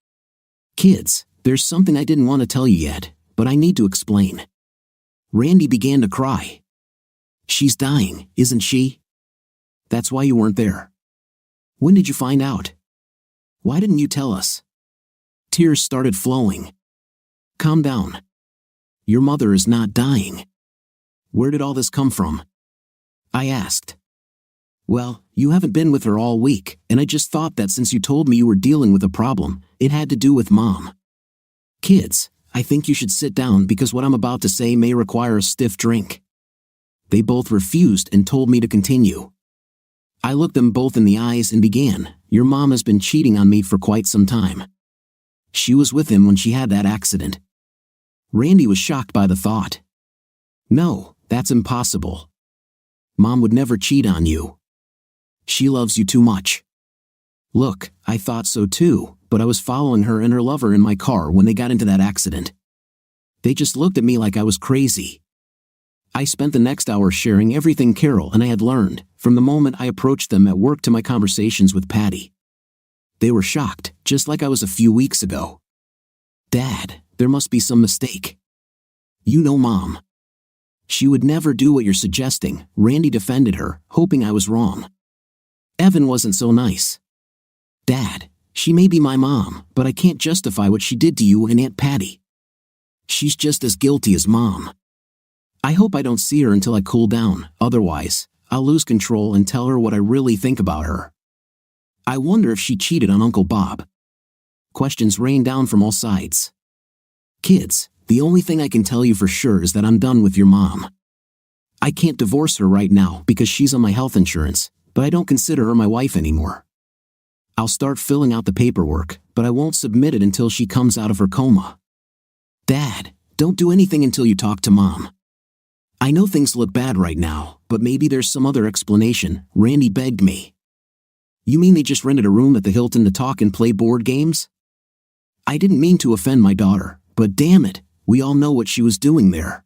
Kids, there's something I didn't want to tell you yet, but I need to explain. Randy began to cry. She's dying, isn't she? That's why you weren't there. When did you find out? Why didn't you tell us? Tears started flowing. Calm down. Your mother is not dying. Where did all this come from? I asked. Well, you haven't been with her all week, and I just thought that since you told me you were dealing with a problem, it had to do with Mom. Kids, I think you should sit down because what I'm about to say may require a stiff drink. They both refused and told me to continue. I looked them both in the eyes and began, Your mom has been cheating on me for quite some time. She was with him when she had that accident. Randy was shocked by the thought. No, that's impossible. Mom would never cheat on you. She loves you too much. Look, I thought so too, but I was following her and her lover in my car when they got into that accident. They just looked at me like I was crazy. I spent the next hour sharing everything Carol and I had learned, from the moment I approached them at work to my conversations with Patty. They were shocked, just like I was a few weeks ago. Dad, there must be some mistake. You know Mom. She would never do what you're suggesting, Randy defended her, hoping I was wrong. Evan wasn't so nice. Dad, she may be my mom, but I can't justify what she did to you and Aunt Patty. She's just as guilty as Mom. I hope I don't see her until I cool down, otherwise, I'll lose control and tell her what I really think about her. I wonder if she cheated on Uncle Bob. Questions rained down from all sides. Kids, the only thing I can tell you for sure is that I'm done with your mom. I can't divorce her right now because she's on my health insurance, but I don't consider her my wife anymore. I'll start filling out the paperwork, but I won't submit it until she comes out of her coma. Dad, don't do anything until you talk to Mom. I know things look bad right now, but maybe there's some other explanation, Randy begged me. You mean they just rented a room at the Hilton to talk and play board games? I didn't mean to offend my daughter, but damn it, we all know what she was doing there.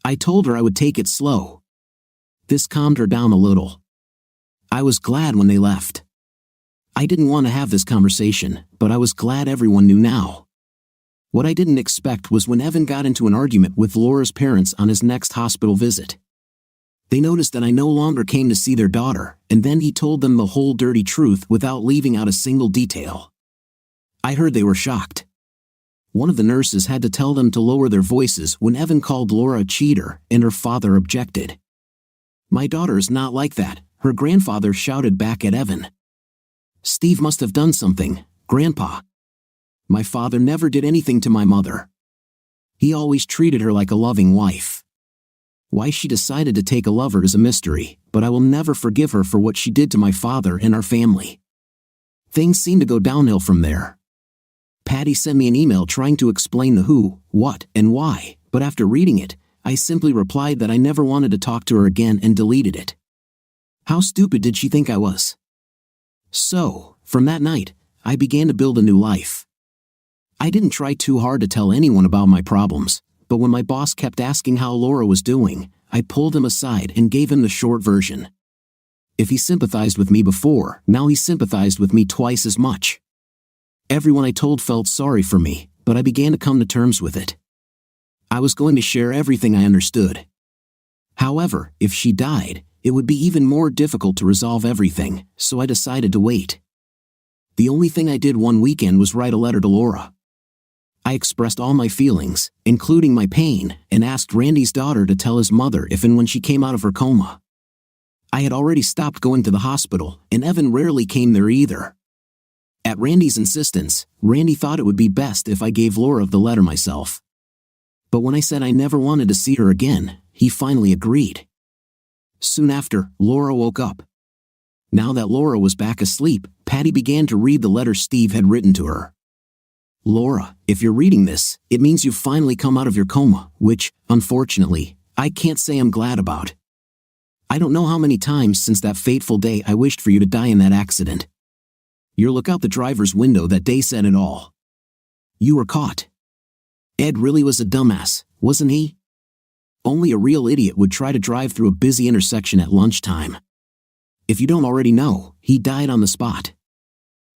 I told her I would take it slow. This calmed her down a little. I was glad when they left. I didn't want to have this conversation, but I was glad everyone knew now. What I didn't expect was when Evan got into an argument with Laura's parents on his next hospital visit. They noticed that I no longer came to see their daughter, and then he told them the whole dirty truth without leaving out a single detail. I heard they were shocked. One of the nurses had to tell them to lower their voices when Evan called Laura a cheater, and her father objected. My daughter is not like that, her grandfather shouted back at Evan. Steve must have done something, Grandpa. My father never did anything to my mother. He always treated her like a loving wife. Why she decided to take a lover is a mystery, but I will never forgive her for what she did to my father and our family. Things seemed to go downhill from there. Patty sent me an email trying to explain the who, what, and why, but after reading it, I simply replied that I never wanted to talk to her again and deleted it. How stupid did she think I was? So, from that night, I began to build a new life. I didn't try too hard to tell anyone about my problems, but when my boss kept asking how Laura was doing, I pulled him aside and gave him the short version. If he sympathized with me before, now he sympathized with me twice as much. Everyone I told felt sorry for me, but I began to come to terms with it. I was going to share everything I understood. However, if she died, it would be even more difficult to resolve everything, so I decided to wait. The only thing I did one weekend was write a letter to Laura. I expressed all my feelings, including my pain, and asked Randy's daughter to tell his mother if and when she came out of her coma. I had already stopped going to the hospital, and Evan rarely came there either. At Randy's insistence, Randy thought it would be best if I gave Laura the letter myself. But when I said I never wanted to see her again, he finally agreed. Soon after, Laura woke up. Now that Laura was back asleep, Patty began to read the letter Steve had written to her. Laura, if you're reading this, it means you've finally come out of your coma, which, unfortunately, I can't say I'm glad about. I don't know how many times since that fateful day I wished for you to die in that accident. Your look out the driver's window that day said it all. You were caught. Ed really was a dumbass, wasn't he? Only a real idiot would try to drive through a busy intersection at lunchtime. If you don't already know, he died on the spot.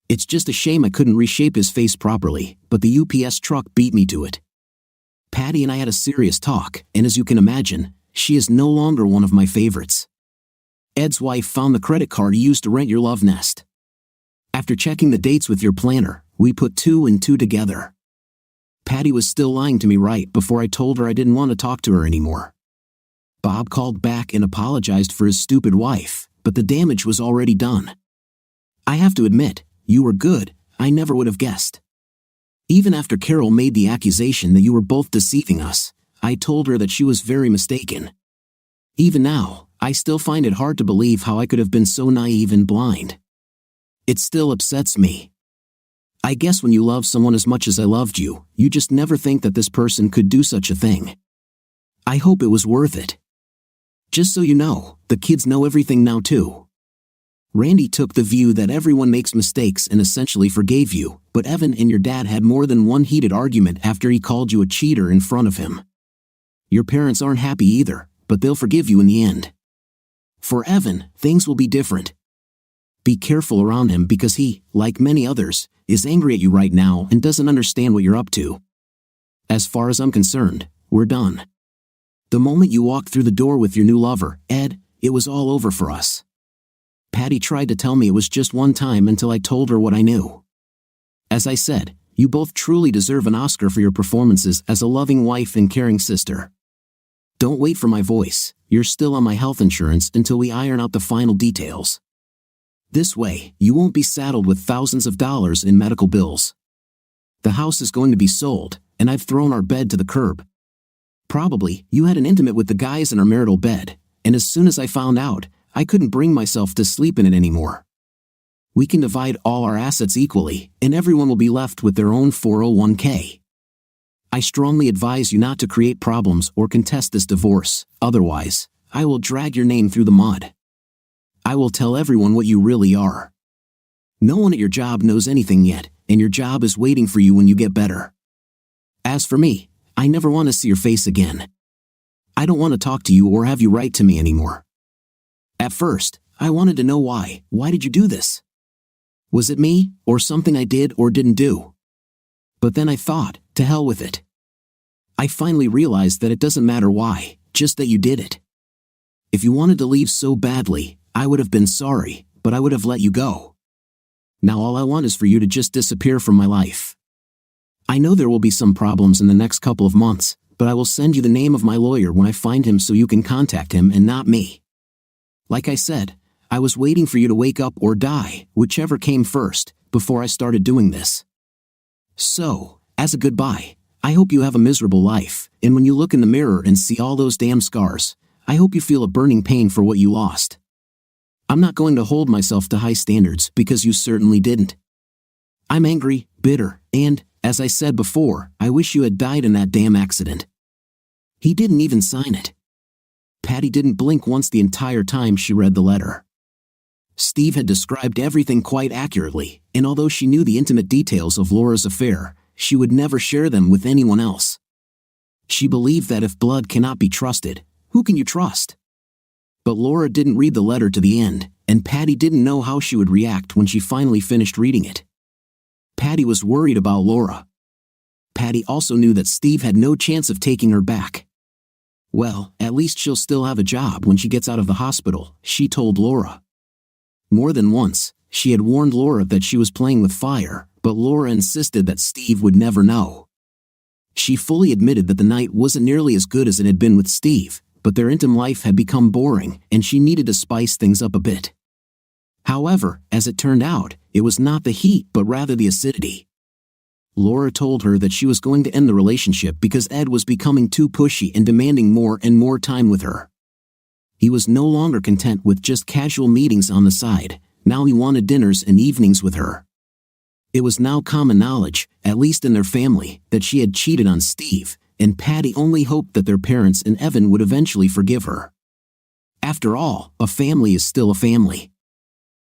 It's just a shame I couldn't reshape his face properly, but the UPS truck beat me to it. Patty and I had a serious talk, and as you can imagine, she is no longer one of my favorites. Ed's wife found the credit card he used to rent your love nest. After checking the dates with your planner, we put 2 and 2 together. Patty was still lying to me right before I told her I didn't want to talk to her anymore. Bob called back and apologized for his stupid wife, but the damage was already done. I have to admit, you were good, I never would have guessed. Even after Carol made the accusation that you were both deceiving us, I told her that she was very mistaken. Even now, I still find it hard to believe how I could have been so naive and blind. It still upsets me. I guess when you love someone as much as I loved you, you just never think that this person could do such a thing. I hope it was worth it. Just so you know, the kids know everything now too. Randy took the view that everyone makes mistakes and essentially forgave you, but Evan and your dad had more than one heated argument after he called you a cheater in front of him. Your parents aren't happy either, but they'll forgive you in the end. For Evan, things will be different. Be careful around him because he, like many others, is angry at you right now and doesn't understand what you're up to. As far as I'm concerned, we're done. The moment you walked through the door with your new lover, Ed, it was all over for us. Patty tried to tell me it was just one time until I told her what I knew. As I said, you both truly deserve an Oscar for your performances as a loving wife and caring sister. Don't wait for my voice, you're still on my health insurance until we iron out the final details. This way, you won't be saddled with thousands of dollars in medical bills. The house is going to be sold, and I've thrown our bed to the curb. Probably, you had an intimate with the guys in our marital bed, and as soon as I found out, I couldn't bring myself to sleep in it anymore. We can divide all our assets equally, and everyone will be left with their own 401k. I strongly advise you not to create problems or contest this divorce, otherwise, I will drag your name through the mud. I will tell everyone what you really are. No one at your job knows anything yet, and your job is waiting for you when you get better. As for me, I never want to see your face again. I don't want to talk to you or have you write to me anymore. At first, I wanted to know why. Why did you do this? Was it me, or something I did or didn't do? But then I thought, to hell with it. I finally realized that it doesn't matter why, just that you did it. If you wanted to leave so badly, I would have been sorry, but I would have let you go. Now all I want is for you to just disappear from my life. I know there will be some problems in the next couple of months, but I will send you the name of my lawyer when I find him so you can contact him and not me. Like I said, I was waiting for you to wake up or die, whichever came first, before I started doing this. So, as a goodbye, I hope you have a miserable life, and when you look in the mirror and see all those damn scars, I hope you feel a burning pain for what you lost. I'm not going to hold myself to high standards because you certainly didn't. I'm angry, bitter, and, as I said before, I wish you had died in that damn accident. He didn't even sign it. Patty didn't blink once the entire time she read the letter. Steve had described everything quite accurately, and although she knew the intimate details of Laura's affair, she would never share them with anyone else. She believed that if blood cannot be trusted, who can you trust? But Laura didn't read the letter to the end, and Patty didn't know how she would react when she finally finished reading it. Patty was worried about Laura. Patty also knew that Steve had no chance of taking her back. Well, at least she'll still have a job when she gets out of the hospital, she told Laura. More than once, she had warned Laura that she was playing with fire, but Laura insisted that Steve would never know. She fully admitted that the night wasn't nearly as good as it had been with Steve, but their intimate life had become boring and she needed to spice things up a bit. However, as it turned out, it was not the heat but rather the acidity. Laura told her that she was going to end the relationship because Ed was becoming too pushy and demanding more and more time with her. He was no longer content with just casual meetings on the side, now he wanted dinners and evenings with her. It was now common knowledge, at least in their family, that she had cheated on Steve, and Patty only hoped that their parents and Evan would eventually forgive her. After all, a family is still a family.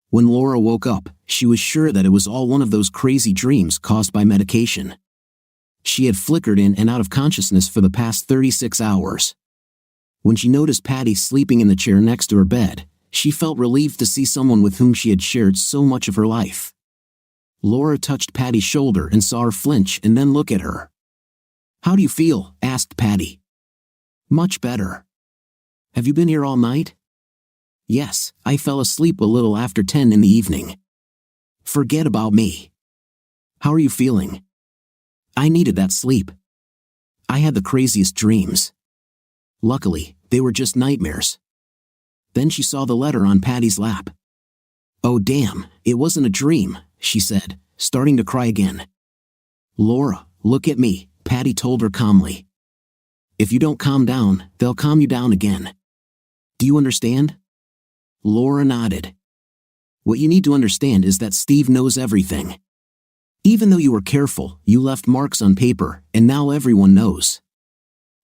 When Laura woke up, she was sure that it was all one of those crazy dreams caused by medication. She had flickered in and out of consciousness for the past 36 hours. When she noticed Patty sleeping in the chair next to her bed, she felt relieved to see someone with whom she had shared so much of her life. Laura touched Patty's shoulder and saw her flinch and then look at her. "How do you feel?" asked Patty. "Much better." "Have you been here all night?" "Yes, I fell asleep a little after 10 in the evening." "Forget about me." "How are you feeling?" "I needed that sleep. I had the craziest dreams. Luckily, they were just nightmares." Then she saw the letter on Patty's lap. "Oh damn, it wasn't a dream," she said, starting to cry again. "Laura, look at me," Patty told her calmly. "If you don't calm down, they'll calm you down again. Do you understand?" Laura nodded. "What you need to understand is that Steve knows everything. Even though you were careful, you left marks on paper, and now everyone knows.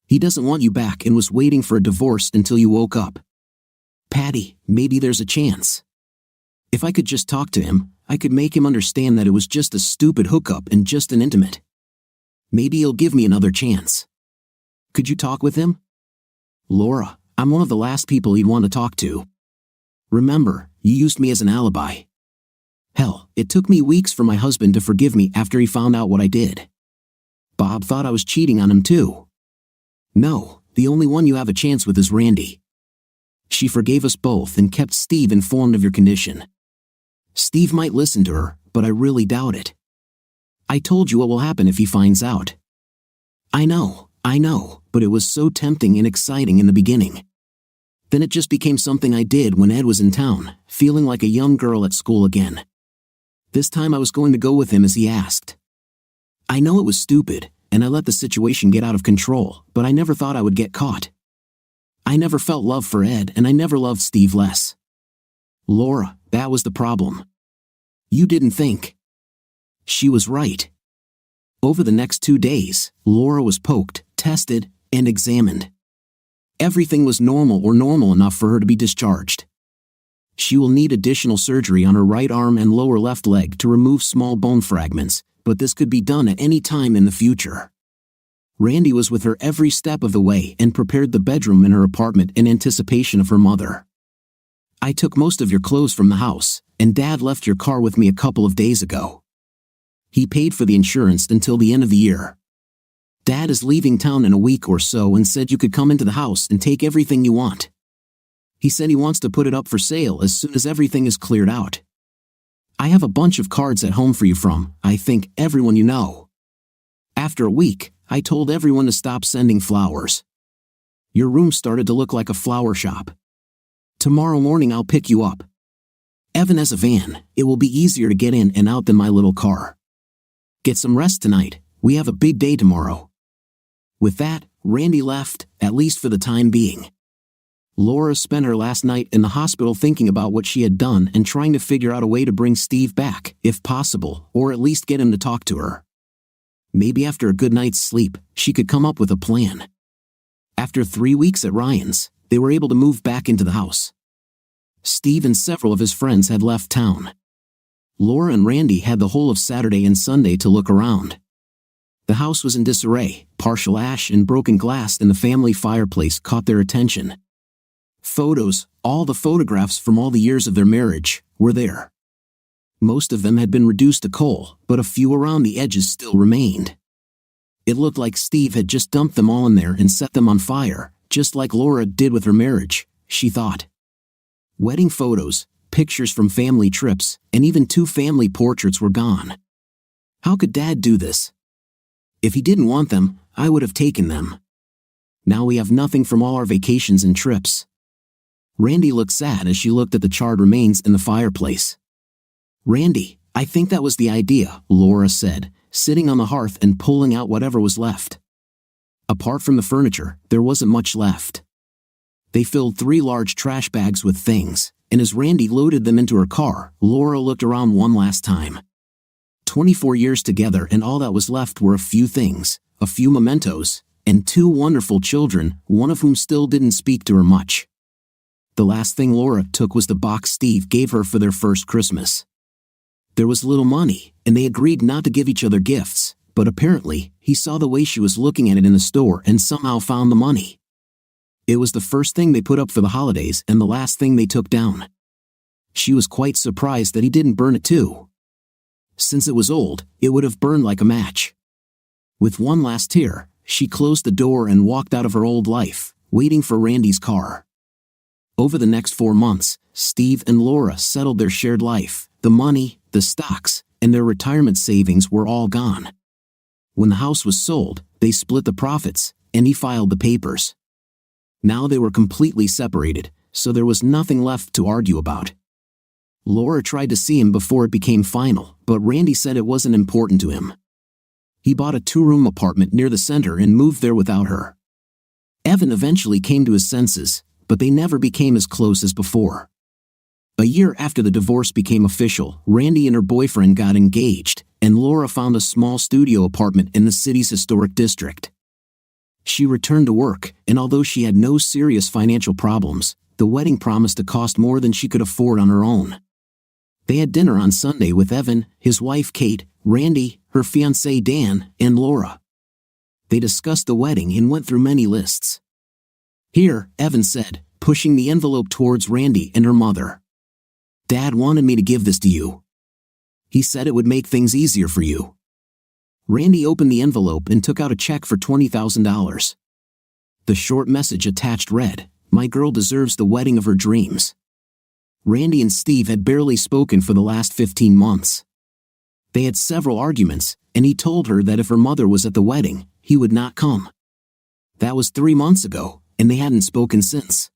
He doesn't want you back and was waiting for a divorce until you woke up. Patty, maybe there's a chance. If I could just talk to him, I could make him understand that it was just a stupid hookup and just an intimate. Maybe he'll give me another chance. Could you talk with him?" "Laura, I'm one of the last people he'd want to talk to. Remember, you used me as an alibi. Hell, it took me weeks for my husband to forgive me after he found out what I did. Bob thought I was cheating on him too. No, the only one you have a chance with is Randy. She forgave us both and kept Steve informed of your condition. Steve might listen to her, but I really doubt it. I told you what will happen if he finds out." I know, but it was so tempting and exciting in the beginning. Then it just became something I did when Ed was in town, feeling like a young girl at school again. This time I was going to go with him as he asked. I know it was stupid, and I let the situation get out of control, but I never thought I would get caught. I never felt love for Ed, and I never loved Steve less. Laura, that was the problem. You didn't think. She was right. Over the next 2 days, Laura was poked, tested, and examined. Everything was normal or normal enough for her to be discharged. She will need additional surgery on her right arm and lower left leg to remove small bone fragments, but this could be done at any time in the future. Randy was with her every step of the way and prepared the bedroom in her apartment in anticipation of her mother. "I took most of your clothes from the house, and Dad left your car with me a couple of days ago. He paid for the insurance until the end of the year. Dad is leaving town in a week or so and said you could come into the house and take everything you want. He said he wants to put it up for sale as soon as everything is cleared out. I have a bunch of cards at home for you from, I think, everyone you know. After a week, I told everyone to stop sending flowers. Your room started to look like a flower shop. Tomorrow morning I'll pick you up. Evan has a van, it will be easier to get in and out than my little car. Get some rest tonight, we have a big day tomorrow." With that, Randy left, at least for the time being. Laura spent her last night in the hospital thinking about what she had done and trying to figure out a way to bring Steve back, if possible, or at least get him to talk to her. Maybe after a good night's sleep, she could come up with a plan. After 3 weeks at Ryan's, they were able to move back into the house. Steve and several of his friends had left town. Laura and Randy had the whole of Saturday and Sunday to look around. The house was in disarray, partial ash and broken glass in the family fireplace caught their attention. Photos, all the photographs from all the years of their marriage, were there. Most of them had been reduced to coal, but a few around the edges still remained. It looked like Steve had just dumped them all in there and set them on fire, just like Laura did with her marriage, she thought. Wedding photos, pictures from family trips, and even 2 family portraits were gone. How could Dad do this? If he didn't want them, I would have taken them. Now we have nothing from all our vacations and trips. Randy looked sad as she looked at the charred remains in the fireplace. "Randy, I think that was the idea," Laura said, sitting on the hearth and pulling out whatever was left. Apart from the furniture, there wasn't much left. They filled 3 large trash bags with things, and as Randy loaded them into her car, Laura looked around one last time. 24 years together and all that was left were a few things, a few mementos, and 2 wonderful children, one of whom still didn't speak to her much. The last thing Laura took was the box Steve gave her for their first Christmas. There was little money, and they agreed not to give each other gifts, but apparently, he saw the way she was looking at it in the store and somehow found the money. It was the first thing they put up for the holidays and the last thing they took down. She was quite surprised that he didn't burn it too. Since it was old, it would have burned like a match. With one last tear, she closed the door and walked out of her old life, waiting for Randy's car. Over the next 4 months, Steve and Laura settled their shared life. The money, the stocks, and their retirement savings were all gone. When the house was sold, they split the profits, and he filed the papers. Now they were completely separated, so there was nothing left to argue about. Laura tried to see him before it became final, but Randy said it wasn't important to him. He bought a 2-room apartment near the center and moved there without her. Evan eventually came to his senses, but they never became as close as before. A year after the divorce became official, Randy and her boyfriend got engaged, and Laura found a small studio apartment in the city's historic district. She returned to work, and although she had no serious financial problems, the wedding promised to cost more than she could afford on her own. They had dinner on Sunday with Evan, his wife Kate, Randy, her fiancé Dan, and Laura. They discussed the wedding and went through many lists. "Here," Evan said, pushing the envelope towards Randy and her mother. "Dad wanted me to give this to you. He said it would make things easier for you." Randy opened the envelope and took out a check for $20,000. The short message attached read, "My girl deserves the wedding of her dreams." Randy and Steve had barely spoken for the last 15 months. They had several arguments, and he told her that if her mother was at the wedding, he would not come. That was 3 months ago, and they hadn't spoken since.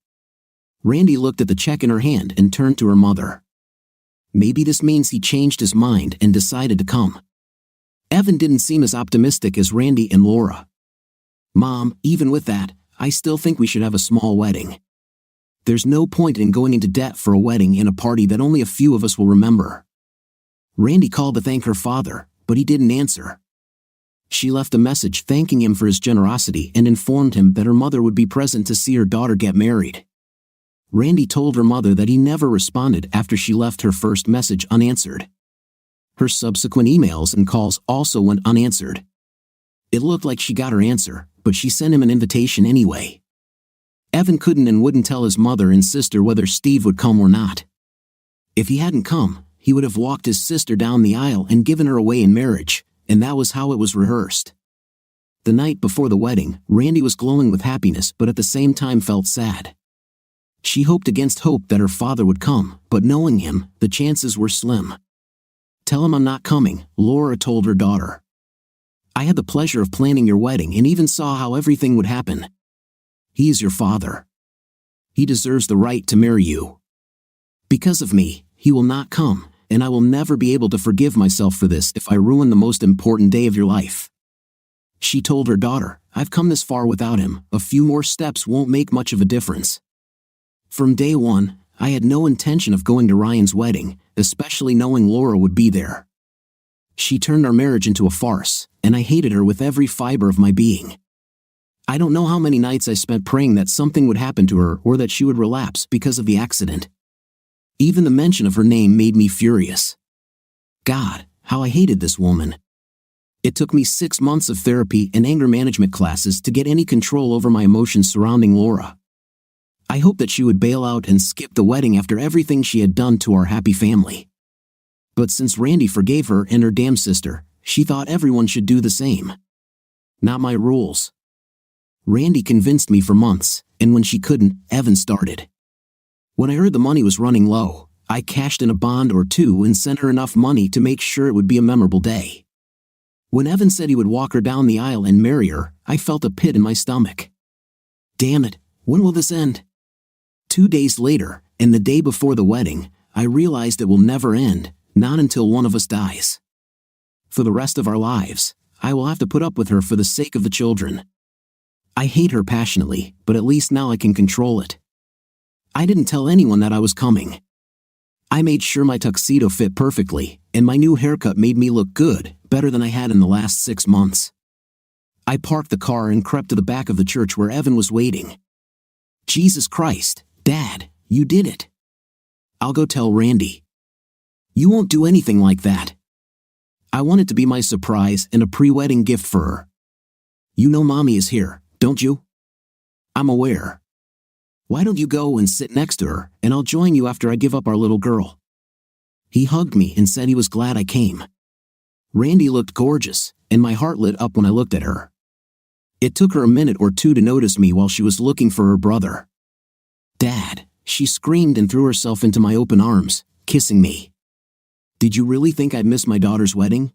Randy looked at the check in her hand and turned to her mother. Maybe this means he changed his mind and decided to come. Evan didn't seem as optimistic as Randy and Laura. "Mom, even with that, I still think we should have a small wedding. There's no point in going into debt for a wedding and a party that only a few of us will remember." Randy called to thank her father, but he didn't answer. She left a message thanking him for his generosity and informed him that her mother would be present to see her daughter get married. Randy told her mother that he never responded after she left her first message unanswered. Her subsequent emails and calls also went unanswered. It looked like she got her answer, but she sent him an invitation anyway. Evan couldn't and wouldn't tell his mother and sister whether Steve would come or not. If he hadn't come, he would have walked his sister down the aisle and given her away in marriage, and that was how it was rehearsed. The night before the wedding, Randy was glowing with happiness but at the same time felt sad. She hoped against hope that her father would come, but knowing him, the chances were slim. "Tell him I'm not coming," Laura told her daughter. "I had the pleasure of planning your wedding and even saw how everything would happen. He is your father. He deserves the right to marry you. Because of me, he will not come, and I will never be able to forgive myself for this if I ruin the most important day of your life." She told her daughter, "I've come this far without him, a few more steps won't make much of a difference." From day one, I had no intention of going to Ryan's wedding, especially knowing Laura would be there. She turned our marriage into a farce, and I hated her with every fiber of my being. I don't know how many nights I spent praying that something would happen to her or that she would relapse because of the accident. Even the mention of her name made me furious. God, how I hated this woman. It took me 6 months of therapy and anger management classes to get any control over my emotions surrounding Laura. I hoped that she would bail out and skip the wedding after everything she had done to our happy family. But since Randy forgave her and her damn sister, she thought everyone should do the same. Not my rules. Randy convinced me for months, and when she couldn't, Evan started. When I heard the money was running low, I cashed in a bond or two and sent her enough money to make sure it would be a memorable day. When Evan said he would walk her down the aisle and marry her, I felt a pit in my stomach. Damn it, when will this end? 2 days later, and the day before the wedding, I realized it will never end, not until one of us dies. For the rest of our lives, I will have to put up with her for the sake of the children. I hate her passionately, but at least now I can control it. I didn't tell anyone that I was coming. I made sure my tuxedo fit perfectly, and my new haircut made me look good, better than I had in the last 6 months. I parked the car and crept to the back of the church where Evan was waiting. Jesus Christ, Dad, you did it. I'll go tell Randy. You won't do anything like that. I want it to be my surprise and a pre-wedding gift for her. You know Mommy is here, don't you? I'm aware. Why don't you go and sit next to her, and I'll join you after I give up our little girl. He hugged me and said he was glad I came. Randy looked gorgeous, and my heart lit up when I looked at her. It took her a minute or two to notice me while she was looking for her brother. Dad, she screamed and threw herself into my open arms, kissing me. Did you really think I'd miss my daughter's wedding?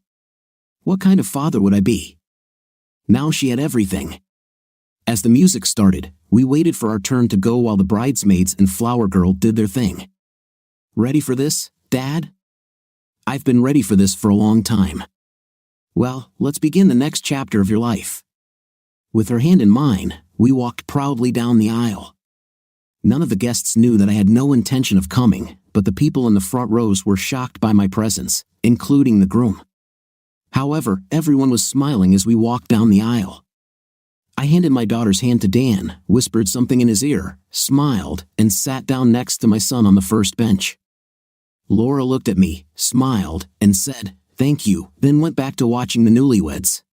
What kind of father would I be? Now she had everything. As the music started, we waited for our turn to go while the bridesmaids and flower girl did their thing. Ready for this, Dad? I've been ready for this for a long time. Well, let's begin the next chapter of your life. With her hand in mine, we walked proudly down the aisle. None of the guests knew that I had no intention of coming, but the people in the front rows were shocked by my presence, including the groom. However, everyone was smiling as we walked down the aisle. I handed my daughter's hand to Dan, whispered something in his ear, smiled, and sat down next to my son on the first bench. Laura looked at me, smiled, and said, "Thank you," then went back to watching the newlyweds.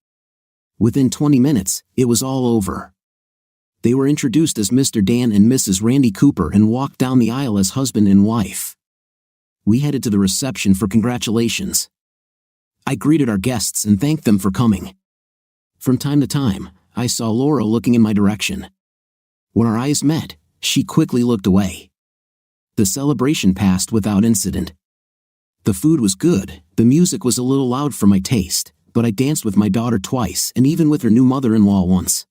Within 20 minutes, it was all over. They were introduced as Mr. Dan and Mrs. Randy Cooper and walked down the aisle as husband and wife. We headed to the reception for congratulations. I greeted our guests and thanked them for coming. From time to time, I saw Laura looking in my direction. When our eyes met, she quickly looked away. The celebration passed without incident. The food was good, the music was a little loud for my taste, but I danced with my daughter twice and even with her new mother-in-law once.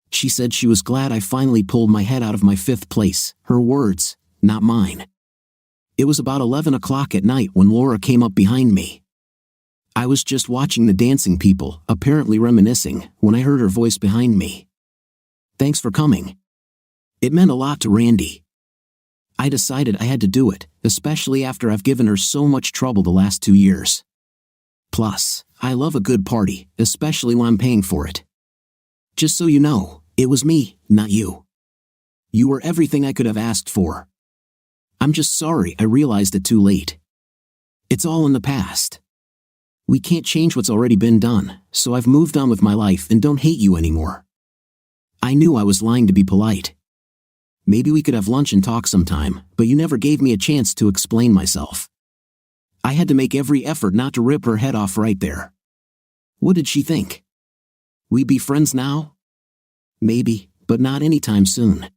She said she was glad I finally pulled my head out of my 5th place, her words, not mine. It was about 11 o'clock at night when Laura came up behind me. I was just watching the dancing people, apparently reminiscing, when I heard her voice behind me. Thanks for coming. It meant a lot to Randy. I decided I had to do it, especially after I've given her so much trouble the last 2 years. Plus, I love a good party, especially when I'm paying for it. Just so you know, it was me, not you. You were everything I could have asked for. I'm just sorry I realized it too late. It's all in the past. We can't change what's already been done, so I've moved on with my life and don't hate you anymore. I knew I was lying to be polite. Maybe we could have lunch and talk sometime, but you never gave me a chance to explain myself. I had to make every effort not to rip her head off right there. What did she think? We'd be friends now? Maybe, but not anytime soon.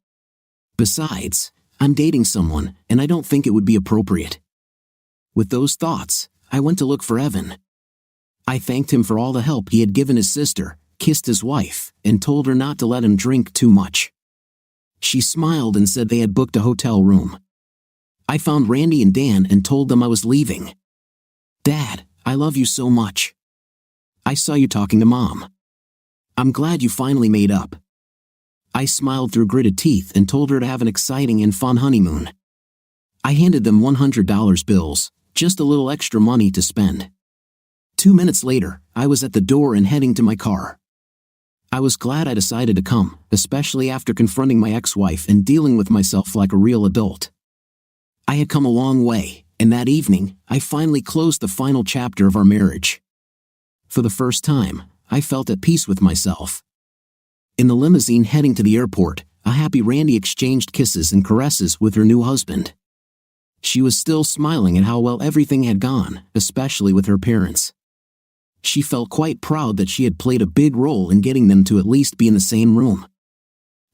Besides, I'm dating someone, and I don't think it would be appropriate. With those thoughts, I went to look for Evan. I thanked him for all the help he had given his sister, kissed his wife, and told her not to let him drink too much. She smiled and said they had booked a hotel room. I found Randy and Dan and told them I was leaving. Dad, I love you so much. I saw you talking to Mom. I'm glad you finally made up. I smiled through gritted teeth and told her to have an exciting and fun honeymoon. I handed them $100 bills, just a little extra money to spend. 2 minutes later, I was at the door and heading to my car. I was glad I decided to come, especially after confronting my ex-wife and dealing with myself like a real adult. I had come a long way, and that evening, I finally closed the final chapter of our marriage. For the first time, I felt at peace with myself. In the limousine heading to the airport, a happy Randy exchanged kisses and caresses with her new husband. She was still smiling at how well everything had gone, especially with her parents. She felt quite proud that she had played a big role in getting them to at least be in the same room.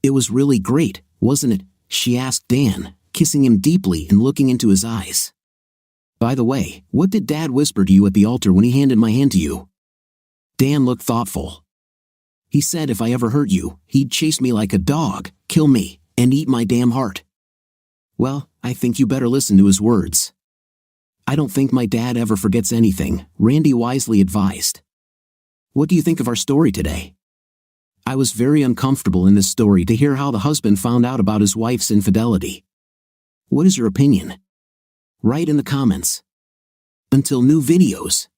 It was really great, wasn't it? She asked Dan, kissing him deeply and looking into his eyes. By the way, what did Dad whisper to you at the altar when he handed my hand to you? Dan looked thoughtful. He said if I ever hurt you, he'd chase me like a dog, kill me, and eat my damn heart. Well, I think you better listen to his words. I don't think my dad ever forgets anything, Randy wisely advised. What do you think of our story today? I was very uncomfortable in this story to hear how the husband found out about his wife's infidelity. What is your opinion? Write in the comments. Until new videos.